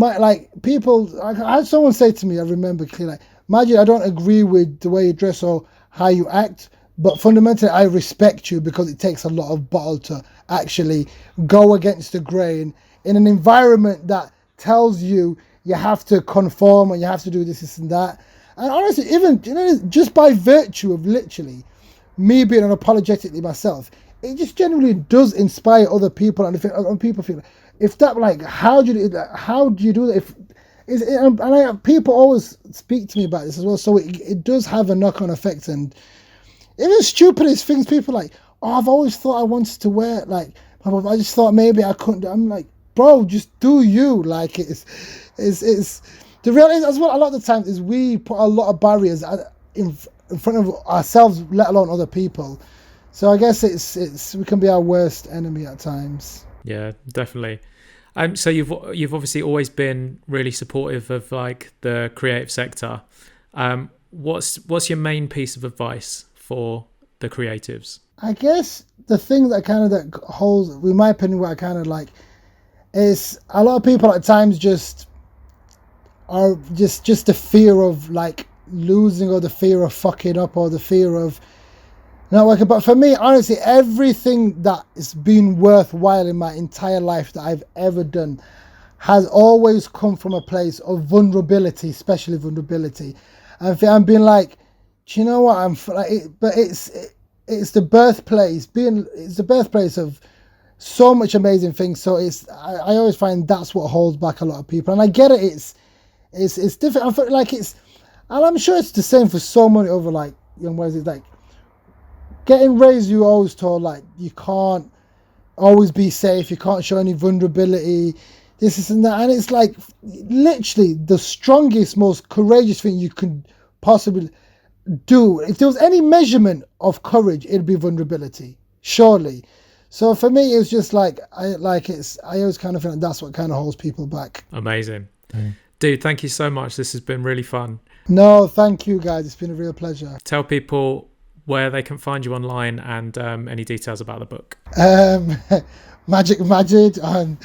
I had someone say to me, I remember clearly, like, Magid, I don't agree with the way you dress or how you act, but fundamentally I respect you because it takes a lot of bottle to actually go against the grain in an environment that tells you have to conform and you have to do this and that. And honestly, even just by virtue of literally me being unapologetically myself, it just generally does inspire other people, and people feel if that, like, how do you do that? People always speak to me about this as well, so it does have a knock-on effect. And even stupidest things, people like, oh, I've always thought I wanted to wear, like, I just thought maybe I couldn't. I'm like, bro, just do you. Like, it's the reality as well. A lot of the times is we put a lot of barriers in front of ourselves, let alone other people. So I guess we can be our worst enemy at times. Yeah, definitely. So you've obviously always been really supportive of like the creative sector. What's your main piece of advice for the creatives? I guess the thing that holds, in my opinion, what I kind of like is a lot of people at times just are just the fear of like losing, or the fear of fucking up, or the fear of not working. But for me, honestly, everything that has been worthwhile in my entire life that I've ever done has always come from a place of vulnerability, especially vulnerability. And I'm being like, do you know what? It's the birthplace. It's the birthplace of so much amazing things. So I always find that's what holds back a lot of people. And I get it. It's different. I feel like and I'm sure it's the same for so many other like young boys. It's like getting raised, you always told like you can't always be safe. You can't show any vulnerability. This and that. And it's like literally the strongest, most courageous thing you could possibly do. If there was any measurement of courage, it'd be vulnerability, surely. So for me, it was just like I always kind of feel like that's what kind of holds people back. Amazing. Dude, thank you so much. This has been really fun. No, thank you guys. It's been a real pleasure. Tell people where they can find you online and any details about the book. Magid Magid on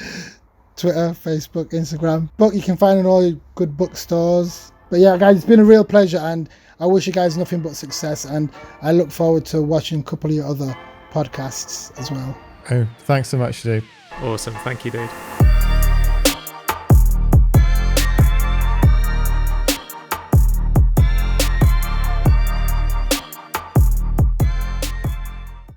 Twitter, Facebook, Instagram. Book you can find in all your good bookstores. But yeah, guys, it's been a real pleasure, and I wish you guys nothing but success, and I look forward to watching a couple of your other podcasts as well. Oh, thanks so much, dude. Awesome. Thank you, dude.